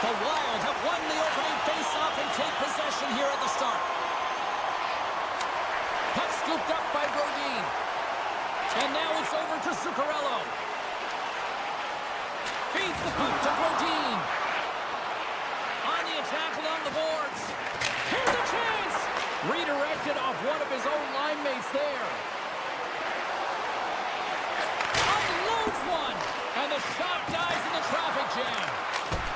The Wild have won the opening face-off and take possession here at the start. Puck scooped up by Brodin. And now it's over to Zuccarello. Feeds the puck to Brodin. On the attack along the boards. Here's a chance! Redirected off one of his own line mates there. Unloads one! And the shot dies in the traffic jam.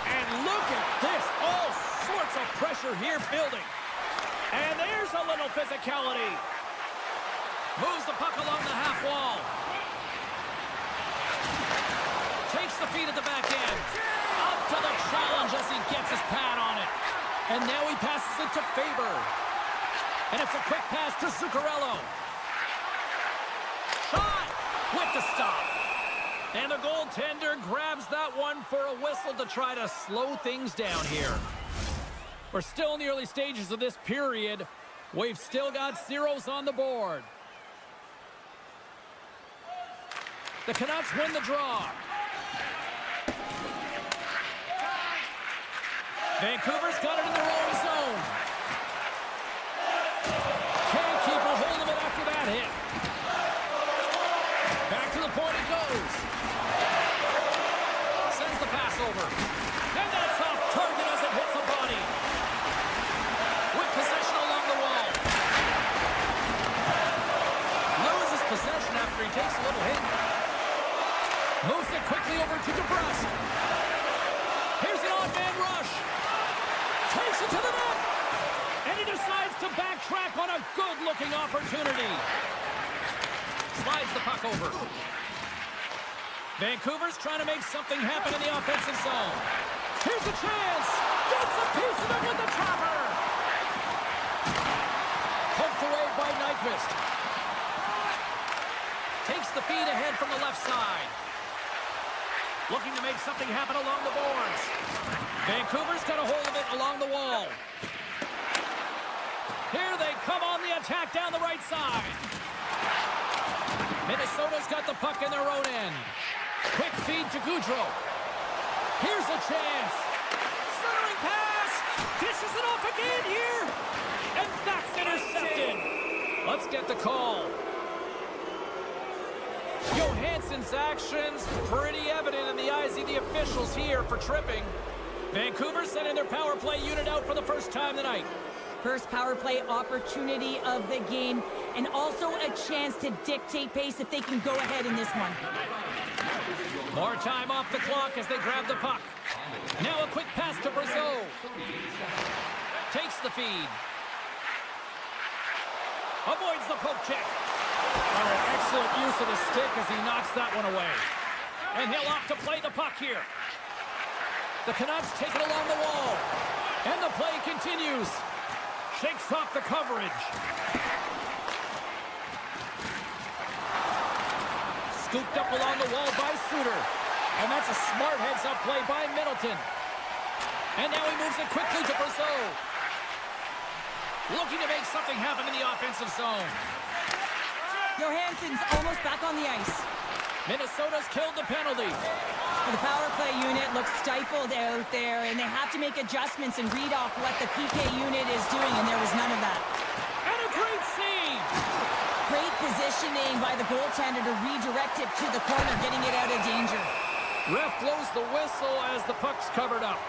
And look at this. All sorts of pressure here building. And there's a little physicality. Moves the puck along the half wall. Takes the feed at the back end. Up to the challenge as he gets his pad on it. And now he passes it to Faber. And it's a quick pass to Zuccarello. Shot with the stop. And the goaltender grabs that one for a whistle to try to slow things down here. We're still in the early stages of this period. We've still got zeros on the board. The Canucks win the draw. Vancouver's got it in their own zone. Can't keep a hold of it after that hit. Back to the point it goes. Sends the pass over. And that's off target as it hits the body. With possession along the wall. Loses possession after he takes a little hit. Moves it quickly over to DeBrusque. Here's an odd-man rush. Takes it to the net. And he decides to backtrack on a good-looking opportunity. Slides the puck over. Vancouver's trying to make something happen in the offensive zone. Here's a chance. Gets a piece of it with the trapper. Poked away by Nyquist. Takes the feed ahead from the left side. Looking to make something happen along the boards. Vancouver's got a hold of it along the wall. Here they come on the attack down the right side. Minnesota's got the puck in their own end. Quick feed to Goudreau. Here's a chance. Centering pass. Dishes it off again here. And that's intercepted. Let's get the call. Johansson's actions pretty evident in the eyes of the officials here for tripping. Vancouver sending their power play unit out for the first time tonight. First power play opportunity of the game, and also a chance to dictate pace if they can go ahead in this one. More time off the clock as they grab the puck. Now a quick pass to Brazeau. Takes the feed. Avoids the poke check. Oh, excellent use of the stick as he knocks that one away. And he'll opt to play the puck here. The Canucks take it along the wall. And the play continues. Shakes off the coverage. Scooped up along the wall by Suter. And that's a smart heads-up play by Middleton. And now he moves it quickly to Brazeau. Looking to make something happen in the offensive zone. Johansson's almost back on the ice. Minnesota's killed the penalty. The power play unit looks stifled out there, and they have to make adjustments and read off what the PK unit is doing, and there was none of that. And a great save! Great positioning by the goaltender to redirect it to the corner, getting it out of danger. Ref blows the whistle as the puck's covered up.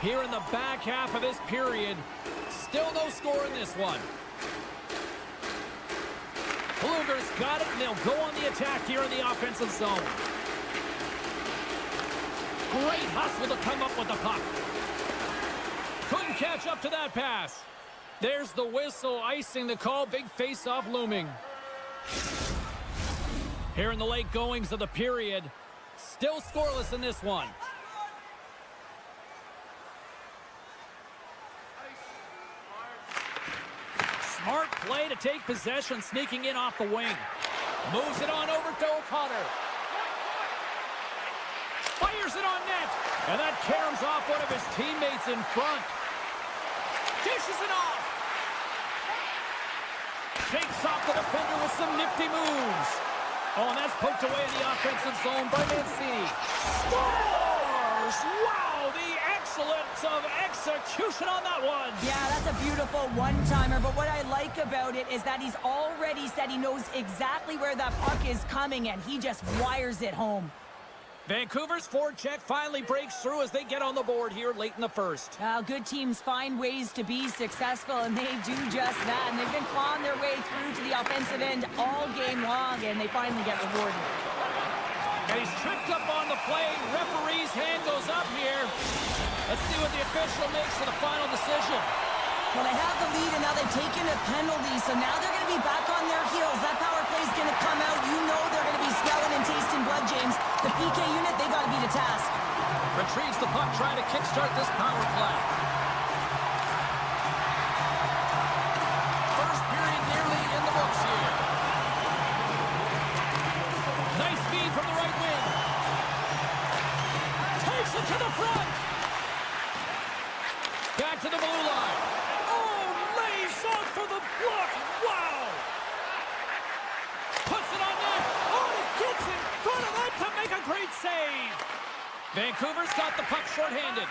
Here in the back half of this period, still no score in this one. Blueger's got it, and they'll go on the attack here in the offensive zone. Great hustle to come up with the puck. Couldn't catch up to that pass. There's the whistle, icing the call. Big face-off looming. Here in the late goings of the period, still scoreless in this one. Smart play to take possession, sneaking in off the wing. Moves it on over to O'Connor. Fires it on net. And that caroms off one of his teammates in front. Dishes it off. Shakes off the defender with some nifty moves. Oh, and that's poked away in the offensive zone by Mancini. Scores! execution on that one. Yeah, that's a beautiful one-timer, but what I like about it is that he's already said he knows exactly where that puck is coming, and he just wires it home. Vancouver's forecheck finally breaks through as they get on the board here late in the first. Good teams find ways to be successful, and they do just that. And they've been clawing their way through to the offensive end all game long, and they finally get rewarded. And he's tripped up on the play. Referee's hand goes up here. Let's see what the official makes for the final decision. Well, they have the lead, and now they've taken a penalty, so now they're going to be back on their heels. That power play is going to come out. You know they're going to be smelling and tasting blood, James. The PK unit, they got to be the task. Retrieves the puck, trying to kickstart this power play. First period nearly in the books here. Nice feed from the right wing. Takes it to the front. Back to the blue line. Out for the block. Wow! Puts it on net. Oh, he gets in front of that to make a great save. Vancouver's got the puck shorthanded.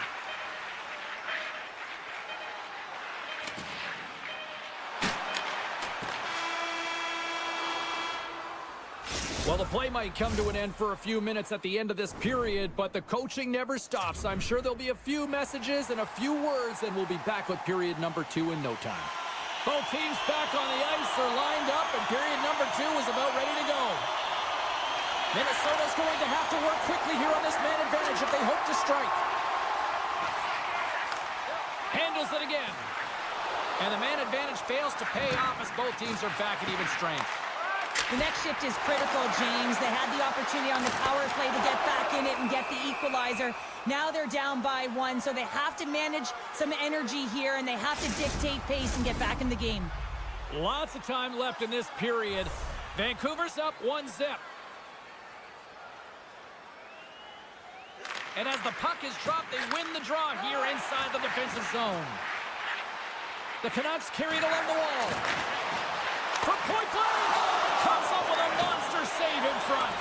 Well, the play might come to an end for a few minutes at the end of this period, but the coaching never stops. I'm sure there'll be a few messages and a few words, and we'll be back with period number 2 in no time. Both teams back on the ice are lined up, and period number 2 is about ready to go. Minnesota's going to have to work quickly here on this man advantage if they hope to strike. Handles it again. And the man advantage fails to pay off as both teams are back at even strength. The next shift is critical, James. They had the opportunity on the power play to get back in it and get the equalizer. Now they're down by 1, so they have to manage some energy here, and they have to dictate pace and get back in the game. Lots of time left in this period. Vancouver's up 1-0. And as the puck is dropped, they win the draw here inside the defensive zone. The Canucks carry it along the wall. For point blank! Comes up with a monster save in front.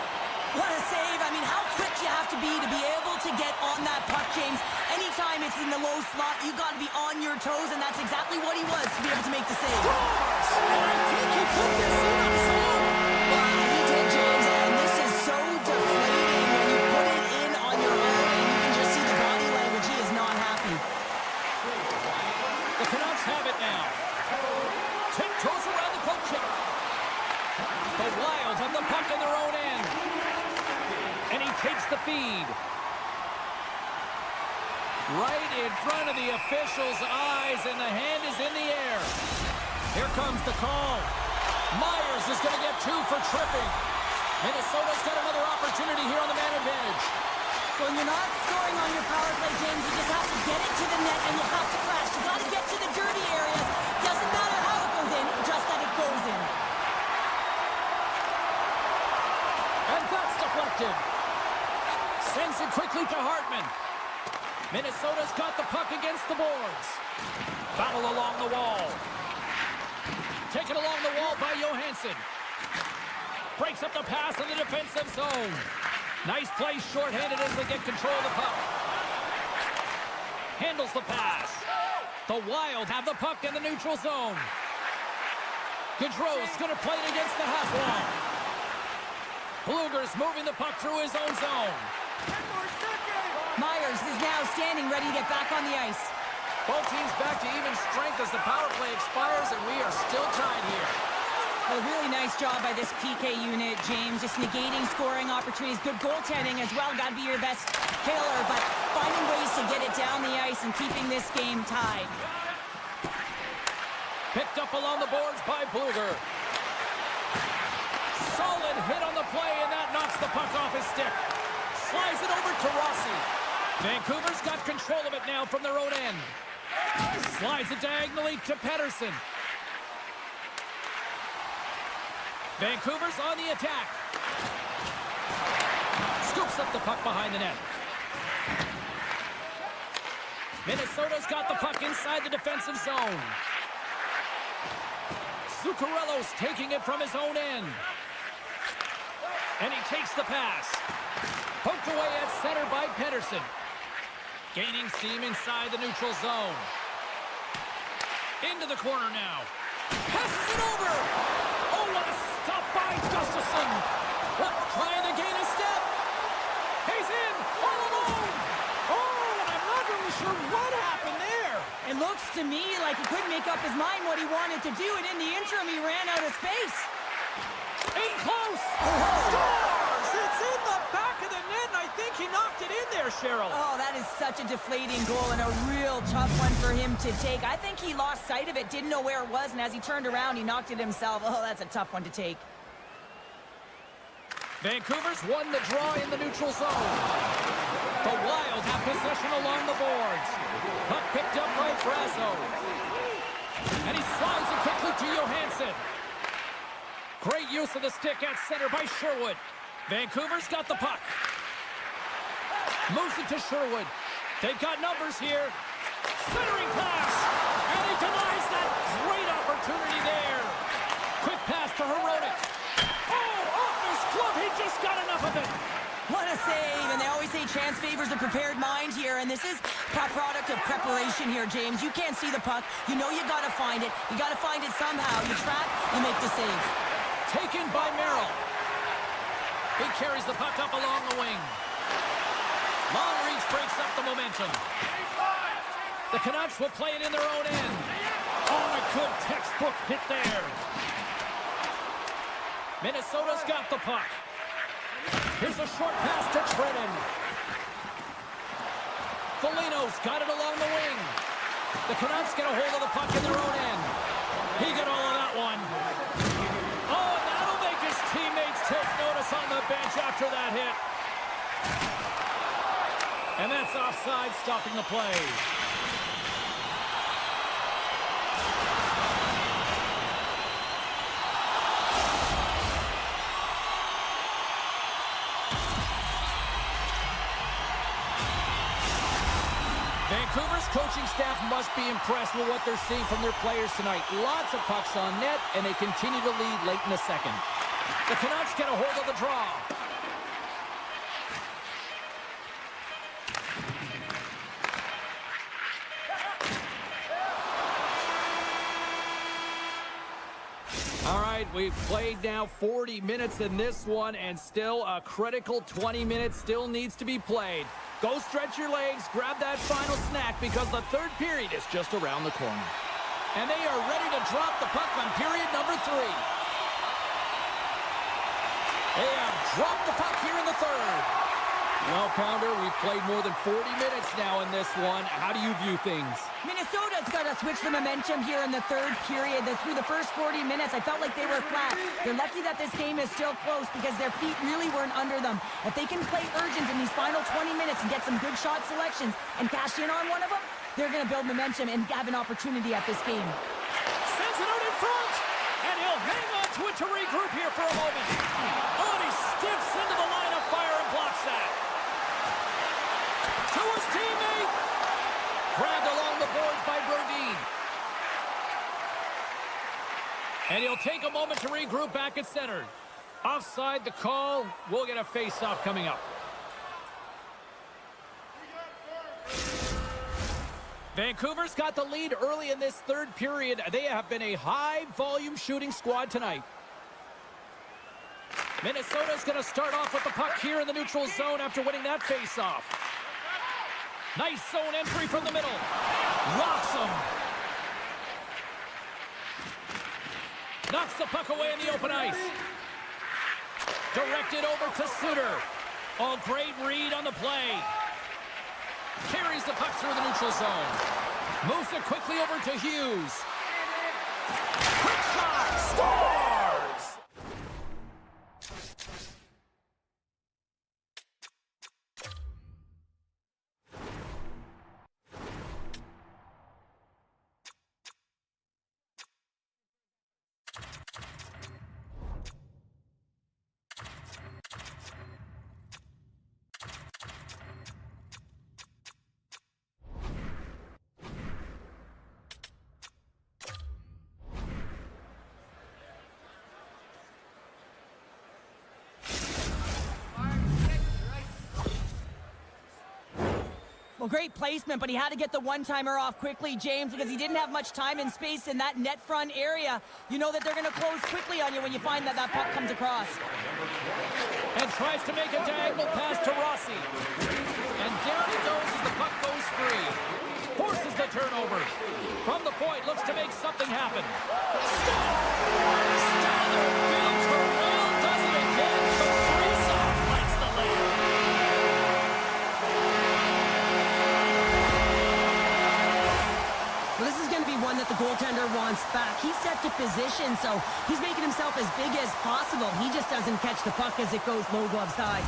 What a save. I mean, how quick you have to be able to get on that puck, James. Anytime it's in the low slot, you got to be on your toes, and that's exactly what he was to be able to make the save. Scores! And I think he put this in on his own. Wow, he did, James, and this is so deflating when you put it in on your own, and you can just see the body language. He is not happy. The Canucks have it now. Tiptoes around the poke check. The Wild have the puck in their own end. And he takes the feed. Right in front of the official's eyes, and the hand is in the air. Here comes the call. Myers is going to get 2 for tripping. Minnesota's got another opportunity here on the man advantage. When you're not scoring on your power play, James, you just have to get it to the net, and you have to crash. You got to get to the dirty areas. Doesn't matter how it goes in, just that it goes in. And that's deflected. Sends it quickly to Hartman. Minnesota's got the puck against the boards. Battle along the wall. Taken along the wall by Johansson. Breaks up the pass in the defensive zone. Nice play shorthanded as they get control of the puck. Handles the pass. The Wild have the puck in the neutral zone. Gaudreau's going to play it against the half wall. Blueger's moving the puck through his own zone. Myers is now standing ready to get back on the ice. Both teams back to even strength as the power play expires, and we are still tied here. A really nice job by this PK unit, James. Just negating scoring opportunities. Good goaltending as well. Got to be your best killer, but finding ways to get it down the ice and keeping this game tied. Picked up along the boards by Blueger. Solid hit on the play, and that knocks the puck off his stick. Slides it over to Rossi. Vancouver's got control of it now from their own end. Slides it diagonally to Pettersson. Vancouver's on the attack. Scoops up the puck behind the net. Minnesota's got the puck inside the defensive zone. Zuccarello's taking it from his own end. And he takes the pass. Poked away at center by Pettersson. Gaining steam inside the neutral zone. Into the corner now. Passes it over. Oh, what a stop by Gustafsson. Trying to gain a step. He's in all alone. Oh, and I'm not really sure what happened there. It looks to me like he couldn't make up his mind what he wanted to do, and in the interim, he ran out of space. In close. Scores! It's in the back of the net, and I think he knocked it in there, Cheryl. Oh, that is such a deflating goal and a real tough one for him to take. I think he lost sight of it, didn't know where it was, and as he turned around, he knocked it himself. Oh, that's a tough one to take. Vancouver's won the draw in the neutral zone. The Wild have possession along the boards. Puck picked up by Brasso. And he slides it quickly to Johansson. Great use of the stick at center by Sherwood. Vancouver's got the puck. Moves it to Sherwood. They've got numbers here. Centering pass. And he denies that great opportunity there. Quick pass to Hronek. Oh, off his glove. He just got enough of it. What a save, and they always say chance favors a prepared mind here, and this is a product of preparation here, James. You can't see the puck. You know you got to find it. You got to find it somehow. You trap, you make the save. Taken by Merrill. He carries the puck up along the wing. Long reach breaks up the momentum. The Canucks will play it in their own end. Oh, a good textbook hit there. Minnesota's got the puck. Here's a short pass to Trenton. Foligno's got it along the wing. The Canucks get a hold of the puck in their own end. He got all of that one. Oh, and that'll make his teammates take notice on the bench after that hit. And that's offside, stopping the play. Vancouver's coaching staff must be impressed with what they're seeing from their players tonight. Lots of pucks on net, and they continue to lead late in the second. The Canucks get a hold of the draw. All right, we've played now 40 minutes in this one, and still a critical 20 minutes still needs to be played. Go stretch your legs, grab that final snack, because the third period is just around the corner. And they are ready to drop the puck on period number 3. They have dropped the puck here in the third. Well, Pounder, we've played more than 40 minutes now in this one. How do you view things? Minnesota's got to switch the momentum here in the third period. Through the first 40 minutes, I felt like they were flat. They're lucky that this game is still close because their feet really weren't under them. If they can play urgent in these final 20 minutes and get some good shot selections and cash in on one of them, they're going to build momentum and have an opportunity at this game. Sends it out in front, and he'll hang on to it to regroup here for a moment. Oh, and he steps into the line of fire and blocks that. To his teammate. Grabbed along the boards by Brodin. And he'll take a moment to regroup back at center. Offside the call. We'll get a face-off coming up. Vancouver's got the lead early in this third period. They have been a high-volume shooting squad tonight. Minnesota's going to start off with the puck here in the neutral zone after winning that face-off. Nice zone entry from the middle. Rocks him. Knocks the puck away in the open ice. Directed over to Suter. Oh, great read on the play. Carries the puck through the neutral zone. Moves it quickly over to Hughes. Quick shot. Scores! Well, great placement, but he had to get the one-timer off quickly, James, because he didn't have much time and space in that net front area. You know that they're going to close quickly on you when you find that puck comes across. And tries to make a diagonal pass to Rossi. And down he goes as the puck goes free. Forces the turnover. From the point, looks to make something happen. Styler Bill Carell does it again. Kaprizov lights the lead. Well, this is going to be one that the goaltender wants back. He's set to position, so he's making himself as big as possible. He just doesn't catch the puck as it goes low glove side.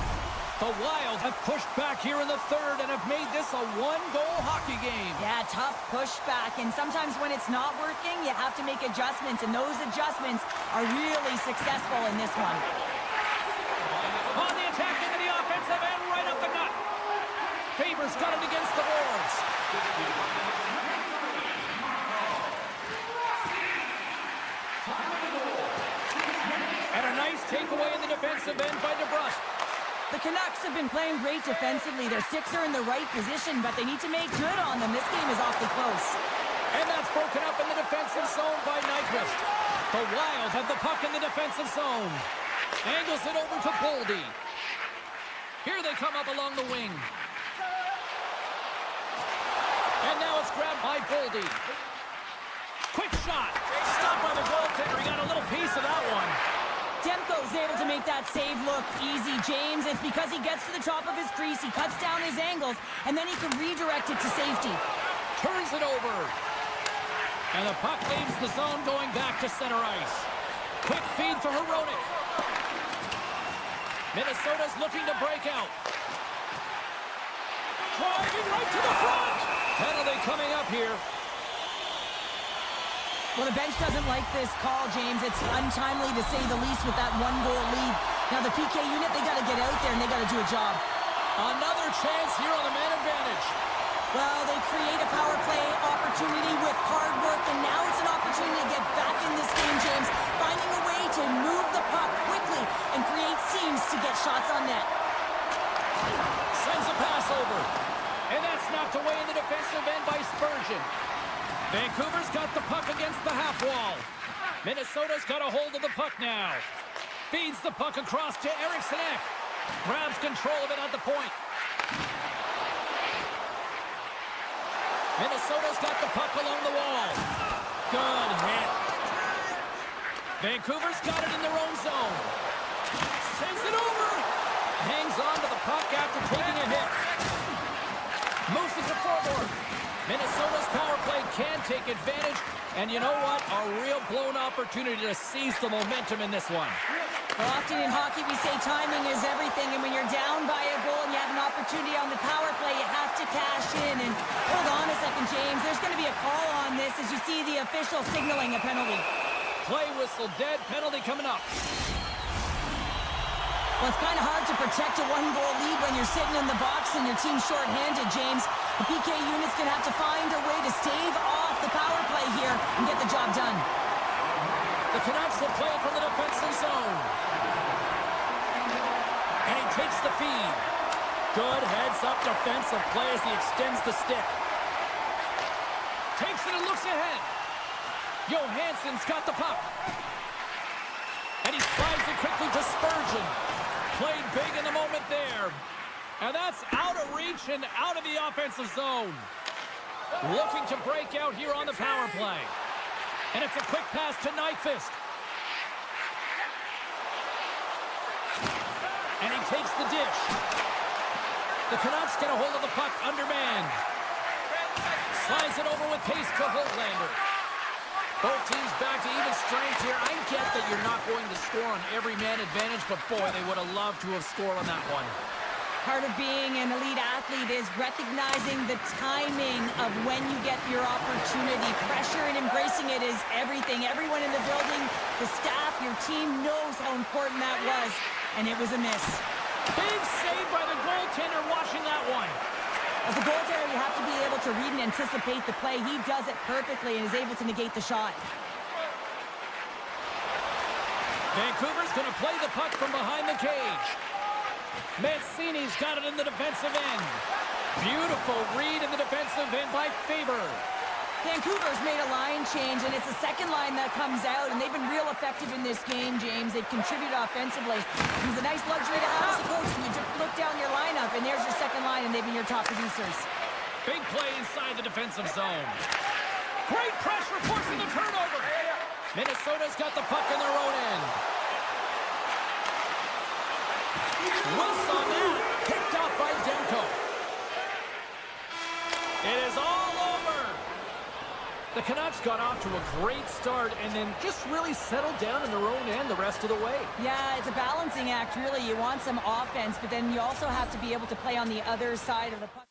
The Wild have pushed back here in the third and have made this a one-goal hockey game. Yeah, tough pushback, and sometimes when it's not working, you have to make adjustments, and those adjustments are really successful in this one. On the attack into the offensive end, right up the gut. Faber's got it against the boards. And a nice takeaway in the defensive end by DeBrusque. The Canucks have been playing great defensively. Their sticks are in the right position, but they need to make good on them. This game is awfully close. And that's broken up in the defensive zone by Nyquist. The Wild have the puck in the defensive zone. Angles it over to Boldy. Here they come up along the wing. And now it's grabbed by Boldy. Quick shot. Stopped by the goaltender. He got a little piece of that one. Demko's able to make that save look easy, James. It's because he gets to the top of his crease, he cuts down his angles, and then he can redirect it to safety. Turns it over. And the puck leaves the zone going back to center ice. Quick feed to Hronek. Minnesota's looking to break out. Driving right to the front. Penalty coming up here. Well, the bench doesn't like this call, James. It's untimely to say the least with that one-goal lead. Now, the PK unit, they got to get out there and they got to do a job. Another chance here on the man advantage. Well, they create a power play opportunity with hard work, and now it's an opportunity to get back in this game, James. Finding a way to move the puck quickly and create seams to get shots on net. Sends a pass over. And that's knocked away in the defensive end by Spurgeon. Vancouver's got the puck against the half wall. Minnesota's got a hold of the puck now. Feeds the puck across to Eriksson Ek. Grabs control of it at the point. Minnesota's got the puck along the wall. Good hit. Vancouver's got it in their own zone. Sends it over. Hangs on to the puck after taking a hit. Moves it to forward. Minnesota's power play can take advantage, and you know what? A real blown opportunity to seize the momentum in this one. Well, often in hockey we say timing is everything, and when you're down by a goal and you have an opportunity on the power play, you have to cash in. And hold on a second, James. There's going to be a call on this as you see the official signaling a penalty. Play whistle dead, penalty coming up. Well, it's kind of hard to protect a one-goal lead when you're sitting in the box and your team's short-handed, James. The PK unit's going to have to find a way to stave off the power play here and get the job done. The Canucks will play it from the defensive zone. And he takes the feed. Good heads-up defensive play as he extends the stick. Takes it and looks ahead. Johansson's got the puck. And he slides it quickly to Spurgeon. Played big in the moment there. And that's out of reach and out of the offensive zone. Looking to break out here on the power play. And it's a quick pass to Nyquist. And he takes the dish. The Canucks get a hold of the puck undermanned. Slides it over with pace to Holtlander. Both teams back to even strength here. I get that you're not going to score on every man advantage, but boy, they would have loved to have scored on that one. Part of being an elite athlete is recognizing the timing of when you get your opportunity. Pressure and embracing it is everything. Everyone in the building, the staff, your team knows how important that was, and it was a miss. Big save by the goaltender watching that one. As a goaltender, you have to be able to read and anticipate the play. He does it perfectly and is able to negate the shot. Vancouver's going to play the puck from behind the cage. Mancini's got it in the defensive end. Beautiful read in the defensive end by Faber. Vancouver's made a line change, and it's the second line that comes out, and they've been real effective in this game, James. They've contributed offensively. It's a nice luxury to have as a coach. You just look down your lineup, and there's your second line, and they've been your top producers. Big play inside the defensive zone. Great pressure forcing the turnover. Minnesota's got the puck in their own end. Wilson on that. Picked off by Demko. It is all over. The Canucks got off to a great start and then just really settled down in their own end the rest of the way. Yeah, it's a balancing act, really. You want some offense, but then you also have to be able to play on the other side of the puck.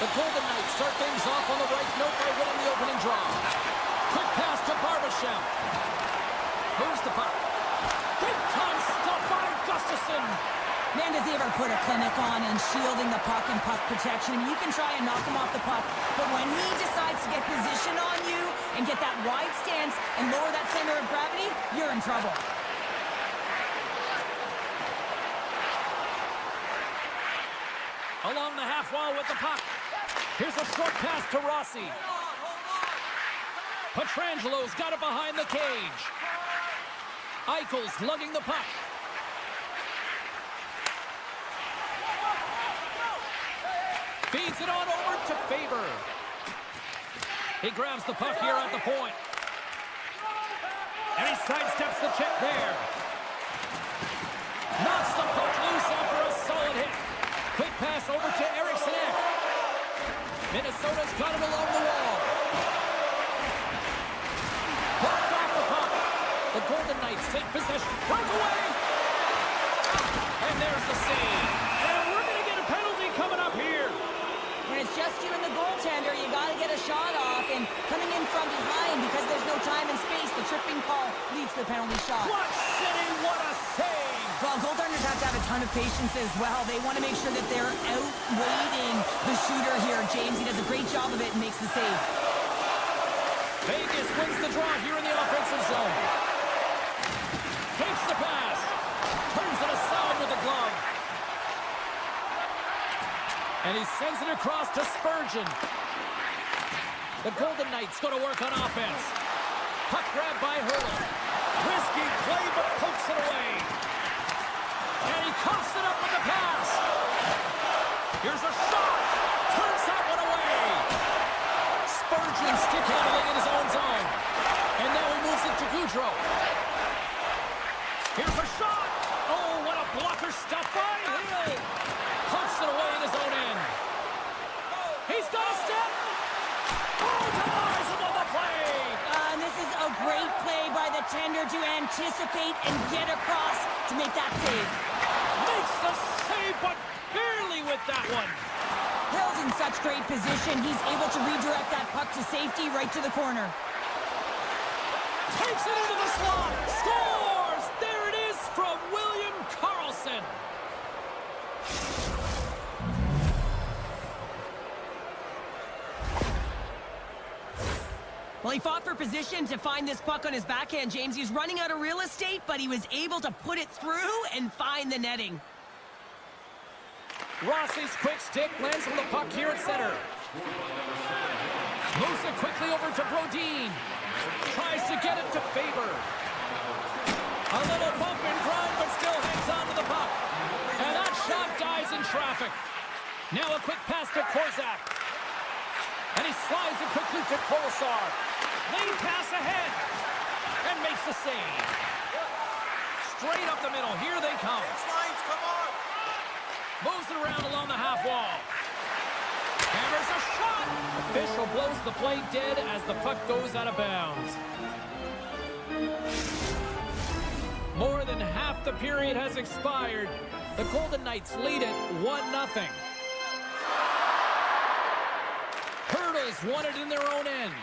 The Golden Knights start things off on the right note by winning the opening draw. Quick pass to Barbashev. Moves the puck. Big time stop by Gustafsson. Man, does he ever put a clinic on and shielding the puck and puck protection. I mean, you can try and knock him off the puck, but when he decides to get position on you and get that wide stance and lower that center of gravity, you're in trouble. Along the half wall with the puck. Here's a short pass to Rossi. Petrangelo's got it behind the cage. Eichel's lugging the puck. Feeds it on over to Faber. He grabs the puck here at the point. And he sidesteps the check there. Knocks the puck loose after a solid hit. Quick pass over to Eriksson. Minnesota's got it along the wall. Puck Knights take possession. Breakaway! And there's the save. And we're going to get a penalty coming up here. When it's just you and the goaltender, you got to get a shot off. And coming in from behind, because there's no time and space, the tripping call leads to the penalty shot. Clutch City, what a save! Well, goaltenders have to have a ton of patience as well. They want to make sure that they're outweighting the shooter here. James, he does a great job of it and makes the save. Vegas wins the draw here in the offensive zone. Takes the pass. Turns it aside with the glove. And he sends it across to Spurgeon. The Golden Knights go to work on offense. Puck grab by Hurley. Risky play, but pokes it away. And he coughs it up with the pass. Here's a shot. Turns that one away. Spurgeon stick handling in his own zone. And now he moves it to Goudreau. Here's a shot. Oh, what a blocker stop by Hill. Punts it away in his own end. He's got a step. Oh, denies him on the play. And this is a great play by the tender to anticipate and get across to make that save. Makes the save, but barely with that one. Hill's in such great position. He's able to redirect that puck to safety right to the corner. Takes it into the slot. Scores! There it is from William Karlsson. Well, he fought for position to find this puck on his backhand, James. He's running out of real estate, but he was able to put it through and find the netting. Rossi's quick stick lands on the puck here at center. Moves it quickly over to Brodin. Tries to get it to Faber. A little bump and grind, but still hangs on to the puck. And that shot dies in traffic. Now a quick pass to Korzak. And he slides it quickly to Kolesar. Lane pass ahead. And makes the save. Straight up the middle. Here they come. Lines, come on. Moves it around along the half wall. Hammers a shot. Official blows the play dead as the puck goes out of bounds. More than half the period has expired. The Golden Knights lead it 1-0. Hurdles won it in their own end.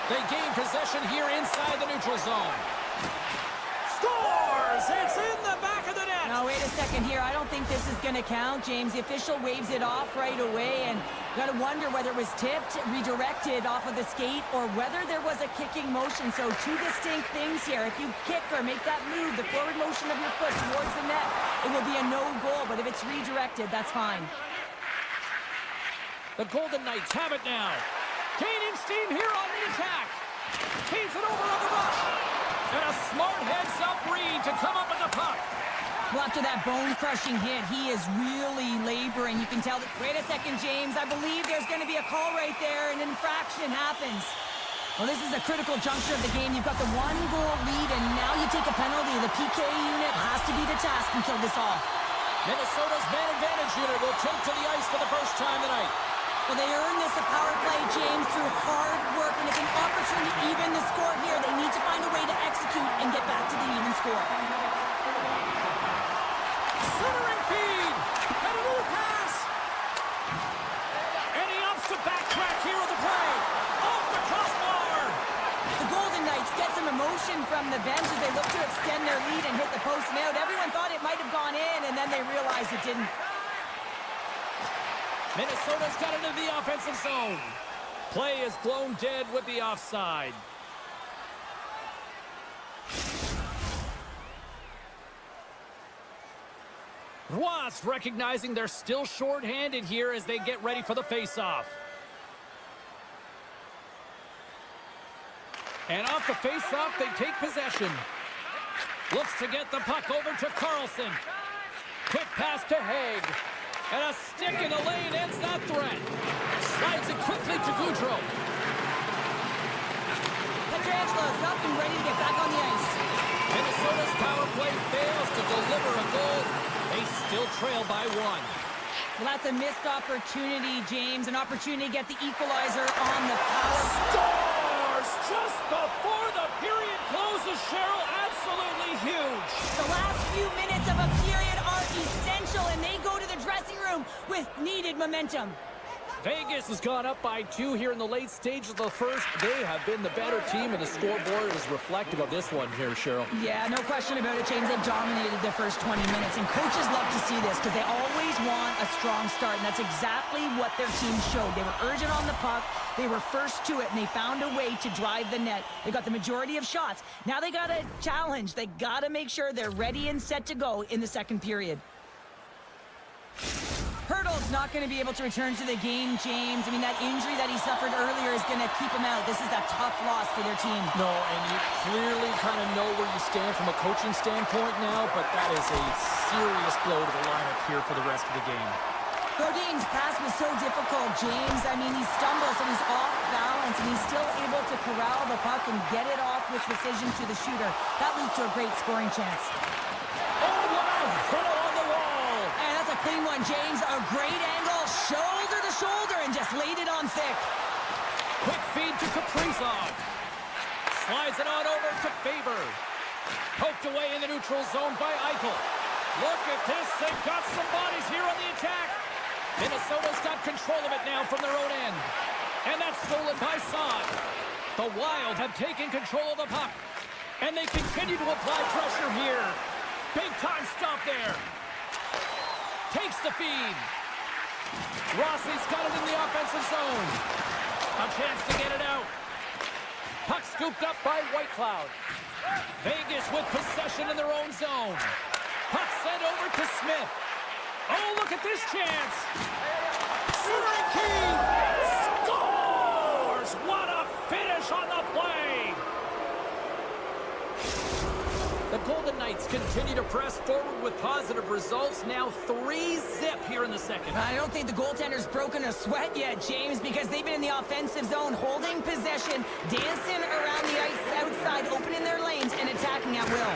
They gain possession here inside the neutral zone. Scores! It's in the back of the net. Now, wait a second here. I don't think this is going to count, James. The official waves it off right away, and you got to wonder whether it was tipped, redirected off of the skate, or whether there was a kicking motion. So two distinct things here. If you kick or make that move, the forward motion of your foot towards the net, it will be a no goal. But if it's redirected, that's fine. The Golden Knights have it now. Gaining steam here on the attack. Feeds it over on the rush. And a smart heads-up read to come up with the puck. Well, after that bone-crushing hit, he is really laboring. You can tell that. Wait a second, James. I believe there's going to be a call right there. An infraction happens. Well, this is a critical juncture of the game. You've got the one-goal lead, and now you take a penalty. The PK unit has to be the task and kill this off. Minnesota's man advantage unit will take to the ice for the first time tonight. Well, they earned this a power play, James, through hard work, and it's an opportunity to even the score here. They need to find a way to execute and get back to the even score. Centering feed. And a new pass. And he opts to backtrack here on the play. Off the crossbar. The Golden Knights get some emotion from the bench as they look to extend their lead and hit the post and out. Everyone thought it might have gone in, and then they realized it didn't. Minnesota's got into the offensive zone. Play is blown dead with the offside. Ross recognizing they're still short-handed here as they get ready for the face-off. And off the face-off, they take possession. Looks to get the puck over to Karlsson. Quick pass to Haig. And a stick in the lane ends that threat. Slides it quickly to Goudreau. Petrangelo's up and ready to get back on the ice. Minnesota's power play fails to deliver a goal. They still trail by one. Well, that's a missed opportunity, James. An opportunity to get the equalizer on the power. Scores just before the period momentum. Vegas has gone up by 2 here in the late stages of the first. They have been the better team, and the scoreboard is reflective of this one here, Cheryl. Yeah, no question about it, James. They've dominated the first 20 minutes, and coaches love to see this because they always want a strong start, and that's exactly what their team showed. They were urgent on the puck. They were first to it, and they found a way to drive the net. They got the majority of shots. Now they got a challenge. They got to make sure they're ready and set to go in the second period. Hurdle's not going to be able to return to the game, James. I mean, that injury that he suffered earlier is going to keep him out. This is a tough loss for their team. No, and you clearly kind of know where you stand from a coaching standpoint now, but that is a serious blow to the lineup here for the rest of the game. Brodin's pass was so difficult, James. I mean, he stumbles and he's off balance, and he's still able to corral the puck and get it off with precision to the shooter. That leads to a great scoring chance. Oh, what a hit on the wall! And that's a clean one, James. A great angle, shoulder to shoulder, and just laid it on thick. Quick feed to Kaprizov. Slides it on over to Faber. Poked away in the neutral zone by Eichel. Look at this. They've got some bodies here on the attack. Minnesota's got control of it now from their own end. And that's stolen by Saad. The Wild have taken control of the puck. And they continue to apply pressure here. Big time stop there. Takes the feed. Rossi's got it in the offensive zone. A chance to get it out. Puck scooped up by Whitecloud. Vegas with possession in their own zone. Puck sent over to Smith. Oh, look at this chance. Centering key. Scores! What a finish on the play. The Golden Knights continue to press forward with positive results. Now 3-zip here in the second. I don't think the goaltender's broken a sweat yet, James, because they've been in the offensive zone, holding possession, dancing around the ice outside, opening their lanes, and attacking at will.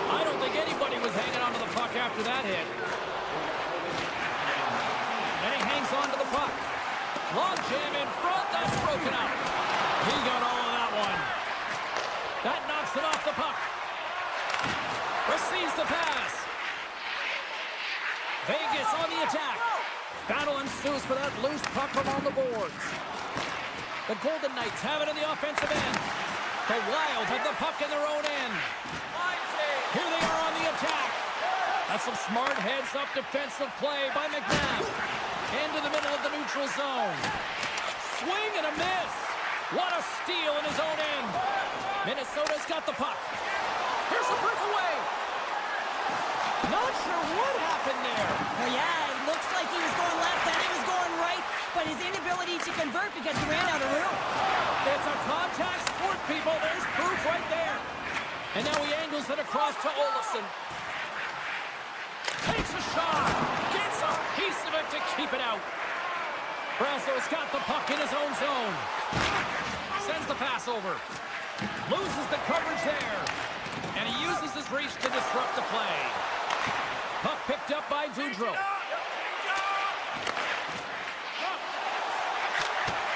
I don't think anybody was hanging onto the puck after that hit. And he hangs on to the puck. Long jam in front. That's broken up. He got all of that one. That knocks it off the puck. Receives the pass. Vegas on the attack. Battle ensues for that loose puck along the boards. The Golden Knights have it in the offensive end. The Wild have the puck in their own end. Here they are on the attack. That's some smart heads-up defensive play by McNabb. Into the middle of the neutral zone. Swing and a miss. What a steal in his own end. Minnesota's got the puck. Here's a breakaway. Not sure what happened there. Well, yeah, it looks like he was going left, then he was going right, but his inability to convert because he ran out of room. It's a contact sport, people. There's proof right there. And now he angles it across to Olofsson. Takes a shot. Gets a piece of it to keep it out. Brasso's got the puck in his own zone. Sends the pass over. Loses the coverage there. And he uses his reach to disrupt the play. Puck picked up by Boudreau.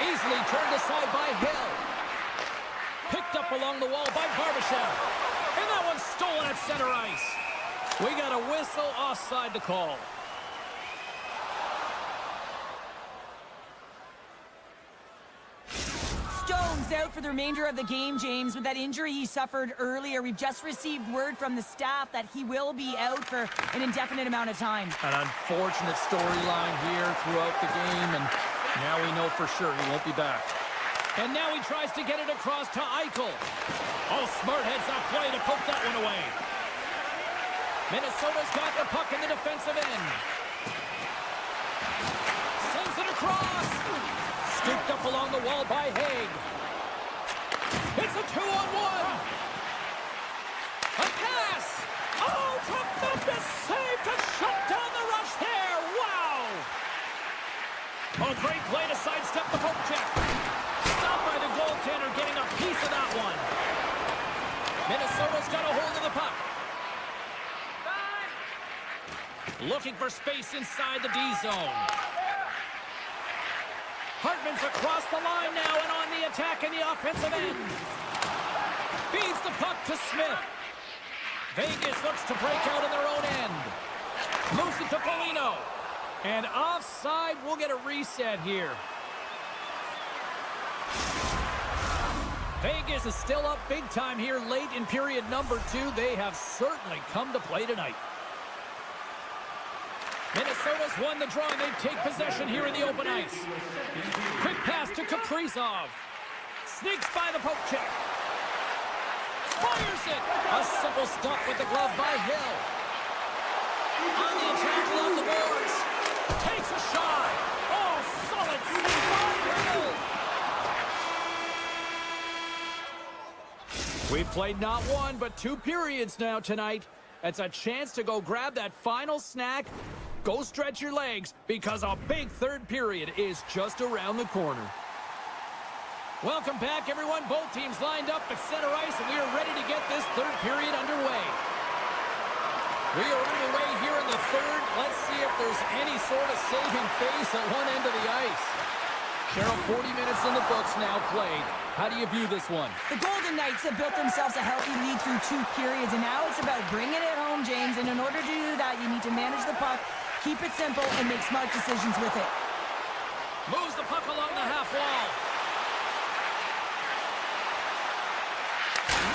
Easily turned aside by Hill. Picked up along the wall by Barbashev. And that one's stolen at center ice. We got a whistle offside to call. Stone's out for the remainder of the game, James, with that injury he suffered earlier. We've just received word from the staff that he will be out for an indefinite amount of time. An unfortunate storyline here throughout the game, and now we know for sure he won't be back. And now he tries to get it across to Eichel. Oh, smart heads-up play to poke that one away. Minnesota's got the puck in the defensive end. Sends it across. Scooped up along the wall by Haig. It's a 2-on-1. A pass. Oh, tremendous save to shut down the rush there. Wow. Oh, great play to sidestep the poke check. Stopped by the goaltender, getting a piece of that one. Minnesota's got a hold of the puck. Looking for space inside the D zone. Hartman's across the line now and on the attack in the offensive end. Feeds the puck to Smith. Vegas looks to break out in their own end. Moves it to Foligno. And offside, we'll get a reset here. Vegas is still up big time here late in period number 2. They have certainly come to play tonight. Minnesota's won the draw, and they take possession here in the open ice. Quick pass to Kaprizov. Sneaks by the poke check. Fires it. A simple stop with the glove by Hill. On the attack along the boards. Takes a shot. Oh, solid save by Hill. We've played not 1, but 2 periods now tonight. It's a chance to go grab that final snack. Go stretch your legs, because a big third period is just around the corner. Welcome back, everyone. Both teams lined up at center ice, and we are ready to get this third period underway. We are underway here in the third. Let's see if there's any sort of saving face at one end of the ice. Cheryl, 40 minutes in the books now played. How do you view this one? The Golden Knights have built themselves a healthy lead through 2 periods, and now it's about bringing it home, James. And in order to do that, you need to manage the puck, keep it simple, and make smart decisions with it. Moves the puck along the half wall.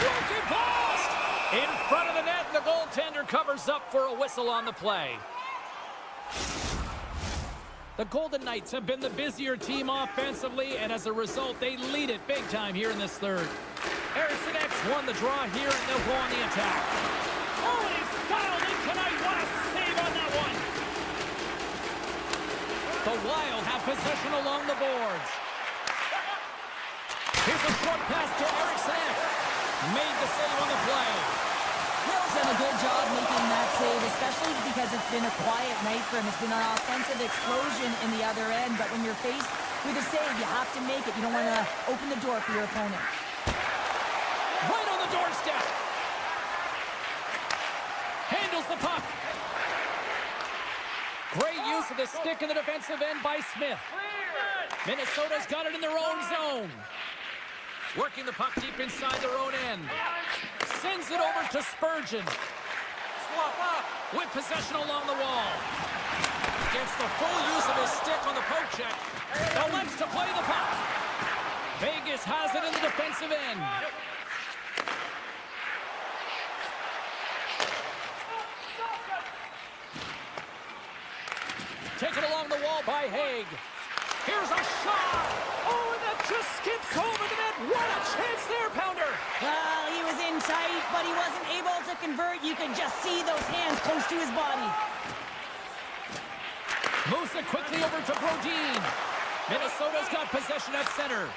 Broken post! In front of the net, the goaltender covers up for a whistle on the play. The Golden Knights have been the busier team offensively, and as a result, they lead it big time here in this third. Eriksson X won the draw here, and they'll go on the attack. Oh, and he's dialed in tonight. What a save on that one! The Wild have possession along the boards. Here's a short pass to Eriksson X. Made the save on the play. Hill's done a good job making that save, especially because it's been a quiet night for him. It's been an offensive explosion in the other end, but when you're faced with a save, you have to make it. You don't want to open the door for your opponent. Right on the doorstep. Handles the puck. Great use of the stick in the defensive end by Smith. Minnesota's got it in their own zone. Working the puck deep inside their own end. Sends it over to Spurgeon. Swap up. With possession along the wall. Gets the full use of his stick on the poke check. Elects to play the puck. Vegas has it in the defensive end. Taken along the wall by Haig. Here's a shot. Oh, and that just skips over the net. What a chance there, Pounder. Well, he was in tight, but he wasn't able to convert. You can just see those hands close to his body. Moves it quickly over to Brodin. Minnesota's got possession at center.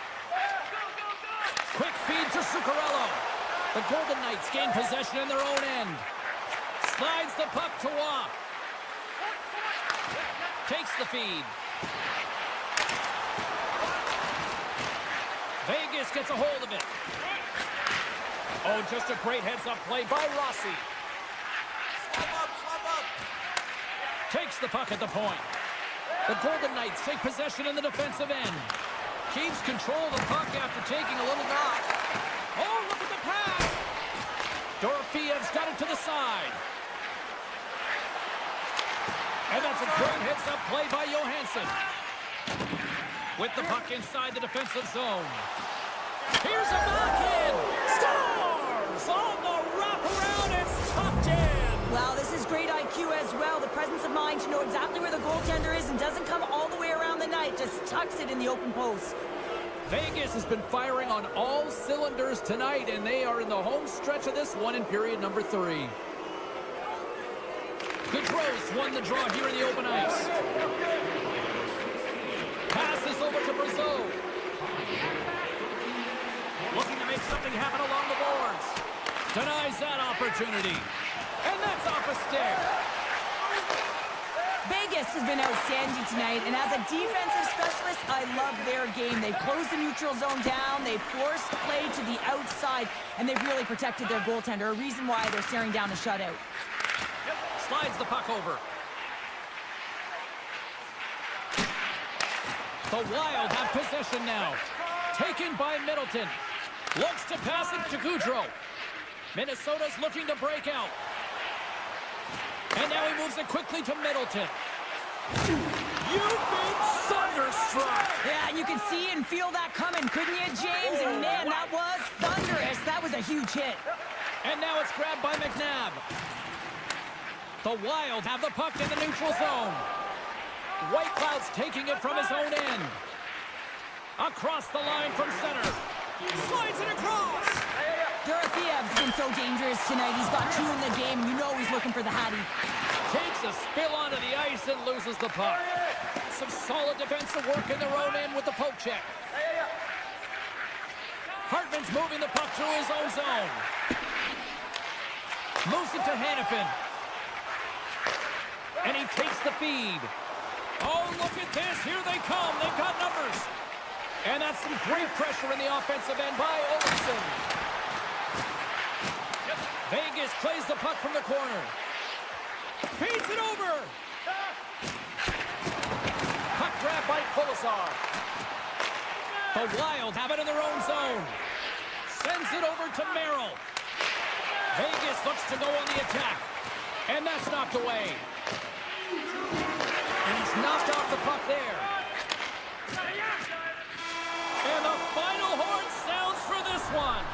Quick feed to Zuccarello. The Golden Knights gain possession in their own end. Slides the puck to Waugh. Takes the feed. Vegas gets a hold of it. Oh, just a great heads-up play by Rossi. Slap up. Takes the puck at the point. The Golden Knights take possession in the defensive end. Keeps control of the puck after taking a little knock. Oh, look at the pass. Dorofiev's got it to the side. And that's a great heads-up play by Johansson. With the puck inside the defensive zone. Here's a backhand. Scores! On the wraparound, it's tucked in. Well, this is great IQ as well. The presence of mind to know exactly where the goaltender is and doesn't come all the way around the net. Just tucks it in the open post. Vegas has been firing on all cylinders tonight, and they are in the home stretch of this one in period number 3. Gaudreau's won the draw here in the open ice. Passes over to Brazeau. Looking to make something happen along the boards. Denies that opportunity. And that's off a stick. Vegas has been outstanding tonight, and as a defensive specialist, I love their game. They've closed the neutral zone down, they've forced play to the outside, and they've really protected their goaltender, a reason why they're staring down a shutout. Slides the puck over. The Wild have possession now. Taken by Middleton. Looks to pass it to Gaudreau. Minnesota's looking to break out. And now he moves it quickly to Middleton. You've been thunderstruck. Yeah, and you can see and feel that coming, couldn't you, James? And man, that was thunderous. That was a huge hit. And now it's grabbed by McNabb. The Wild have the puck in the neutral zone. Whitecloud's taking it from his own end. Across the line from center. Slides it across. Dorofeyev's been so dangerous tonight. He's got 2 in the game. You know he's looking for the Hattie. Takes a spill onto the ice and loses the puck. Some solid defensive work in their own end with the poke check. Hartman's moving the puck through his own zone. Moves it to Hannafin. And he takes the feed. Oh, look at this. Here they come. They've got numbers. And that's some great pressure in the offensive end by Olsen. Vegas plays the puck from the corner. Feeds it over. Puck grab by Colasar. The Wild have it in their own zone. Sends it over to Merrill. Vegas looks to go on the attack. And that's knocked away. And he's knocked off the puck there. And the final horn sounds for this one.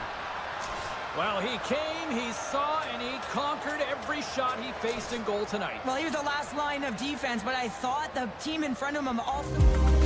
Well, he came, he saw, and he conquered every shot he faced in goal tonight. Well, he was the last line of defense, but I thought the team in front of him also...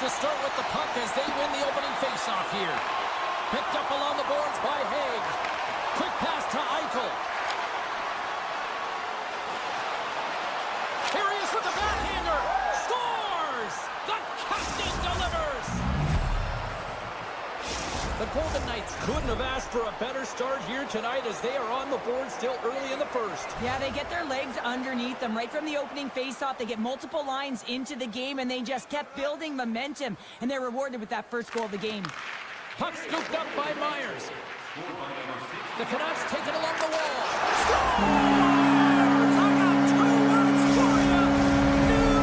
Canucks will start with the puck as they win the opening faceoff here. Picked up along the boards by Haig. Quick pass to Eichel. Here he is with the backhander. Scores! The captain delivers! The Golden Knights couldn't have asked for a better start here tonight as they are on the board still early in the first. Yeah, they get their legs underneath them right from the opening faceoff. They get multiple lines into the game, and they just kept building momentum, and they're rewarded with that first goal of the game. Puck scooped up by Myers. The Canucks take it along the wall. Scores! I got 2 words for you. New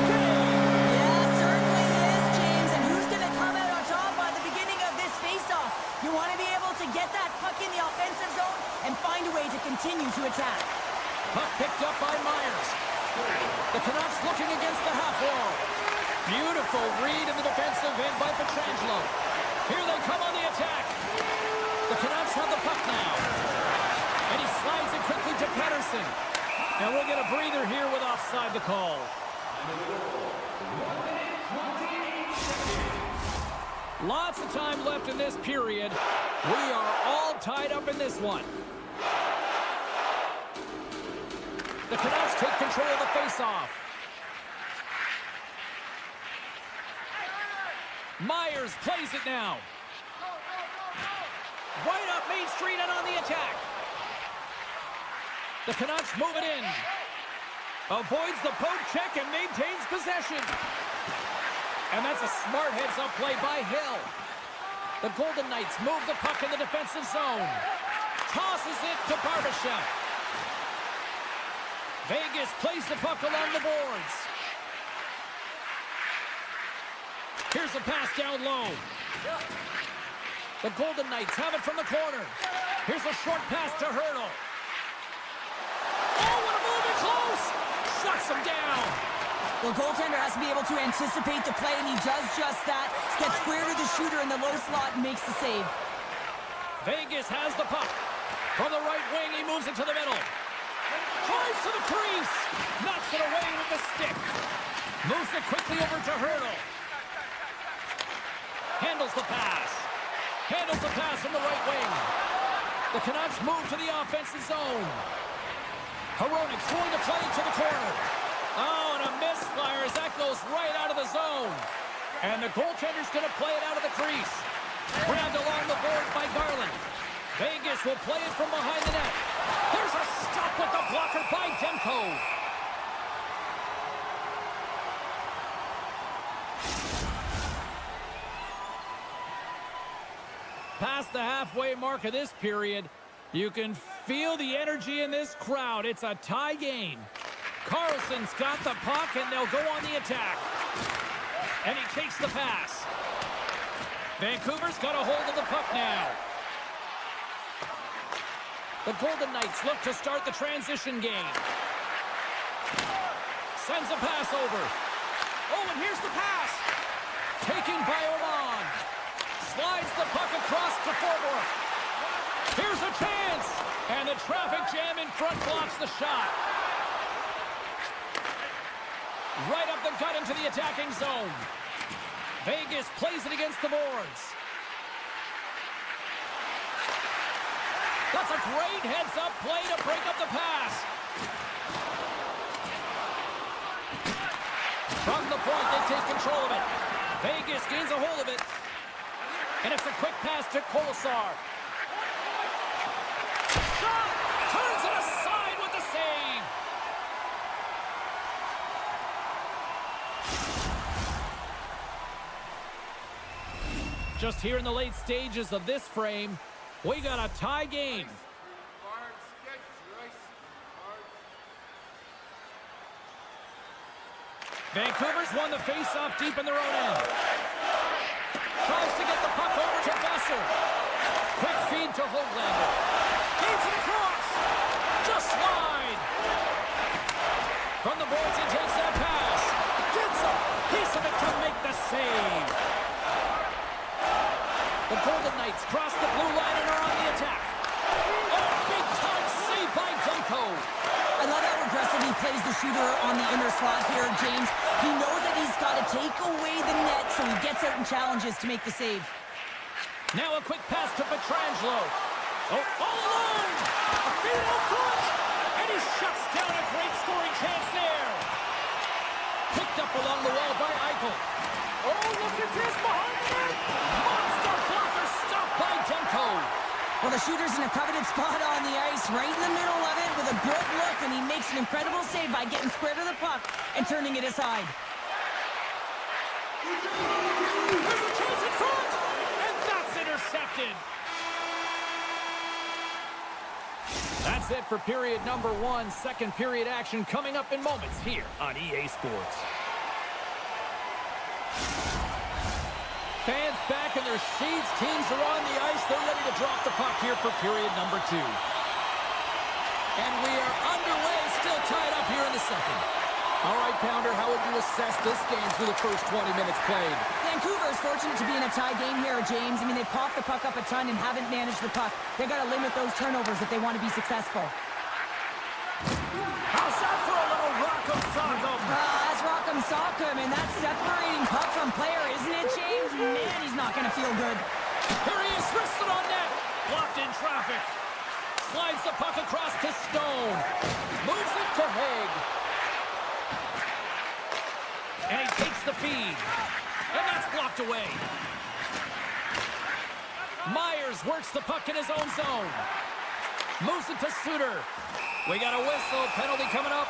game. Yeah, certainly is, James. And who's going to come out on top by the beginning of this faceoff? You want to be able to get that puck in the offensive zone and find a way to continue to attack. Puck picked up by Myers. The Canucks looking against the half wall. Beautiful read in the defensive end by Pietrangelo. Here they come on the attack. The Canucks have the puck now. And he slides it quickly to Pettersson. And we'll get a breather here with offside the call. Lots of time left in this period. We are all tied up in this one. The Canucks take control of the faceoff. Myers plays it now. Right up Main Street and on the attack. The Canucks move it in. Avoids the poke check and maintains possession. And that's a smart heads-up play by Hill. The Golden Knights move the puck in the defensive zone. Tosses it to Barbashev. Vegas plays the puck along the boards. Here's a pass down low. The Golden Knights have it from the corner. Here's a short pass to Hurdle. Oh, what a move in close! Shuts him down. Well, goaltender has to be able to anticipate the play, and he does just that. Gets square to the shooter in the low slot and makes the save. Vegas has the puck. From the right wing, he moves it to the middle. Drives to the crease. Knocks it away with the stick. Moves it quickly over to Hurdle. Handles the pass. Handles the pass from the right wing. The Canucks move to the offensive zone. Hronik's going to play to the corner. Oh, and a misfire as that goes right out of the zone. And the goaltender's going to play it out of the crease. Grabbed along the board by Garland. Vegas will play it from behind the net. There's a stop with the blocker by Demko. Past the halfway mark of this period, you can feel the energy in this crowd. It's a tie game. Carlson's got the puck, and they'll go on the attack. And he takes the pass. Vancouver's got a hold of the puck now. The Golden Knights look to start the transition game. Sends a pass over. Oh, and here's the pass. Taken by Oman. Slides the puck across to forward. Here's a chance. And the traffic jam in front blocks the shot. Right up the gut into the attacking zone. Vegas plays it against the boards. That's a great heads-up play to break up the pass. From the point, they take control of it. Vegas gains a hold of it. And it's a quick pass to Kolesar. Shot! Turns it aside with the save. Just here in the late stages of this frame, we got a tie game. Vancouver's won the face-off deep in their own end. Tries to get the puck over to Besser. Quick feed to Hoglander. Gains it across. Just wide. From the boards, he takes that pass. Gets a piece of it to make the save. The Golden Knights cross the blue line and are on the attack. Oh, big-time save by Demko. I love how aggressive he plays the shooter on the inner slot here, James. He knows that Somebody's got to take away the net so he gets out and challenges to make the save. Now a quick pass to Pietrangelo. Oh, all alone! A feed out front! And he shuts down a great scoring chance there. Picked up along the wall by Eichel. Oh, look at this behind the net! Monster blocker stopped by Demko. Well, the shooter's in a coveted spot on the ice, right in the middle of it with a good look, and he makes an incredible save by getting square to the puck and turning it aside. There's a chance in front! And that's intercepted. That's it for period number 1. Second period action coming up in moments here on EA Sports. Fans back in their seats. Teams are on the ice. They're ready to drop the puck here for period number 2. And we are underway, still tied up here in the second. All right, Pounder, how would you assess this game through the first 20 minutes played? Vancouver's fortunate to be in a tie game here, James. I mean, they've popped the puck up a ton and haven't managed the puck. They've got to limit those turnovers if they want to be successful. How's that for a little rock'em sock'em? That's rock'em sock'em, and that's separating puck from player, isn't it, James? Man, he's not going to feel good. Here he is, wristed on net. Blocked in traffic. Slides the puck across to Stone. Moves it to Haig. And he takes the feed. And that's blocked away. Myers works the puck in his own zone. Moves it to Suter. We got a whistle. Penalty coming up.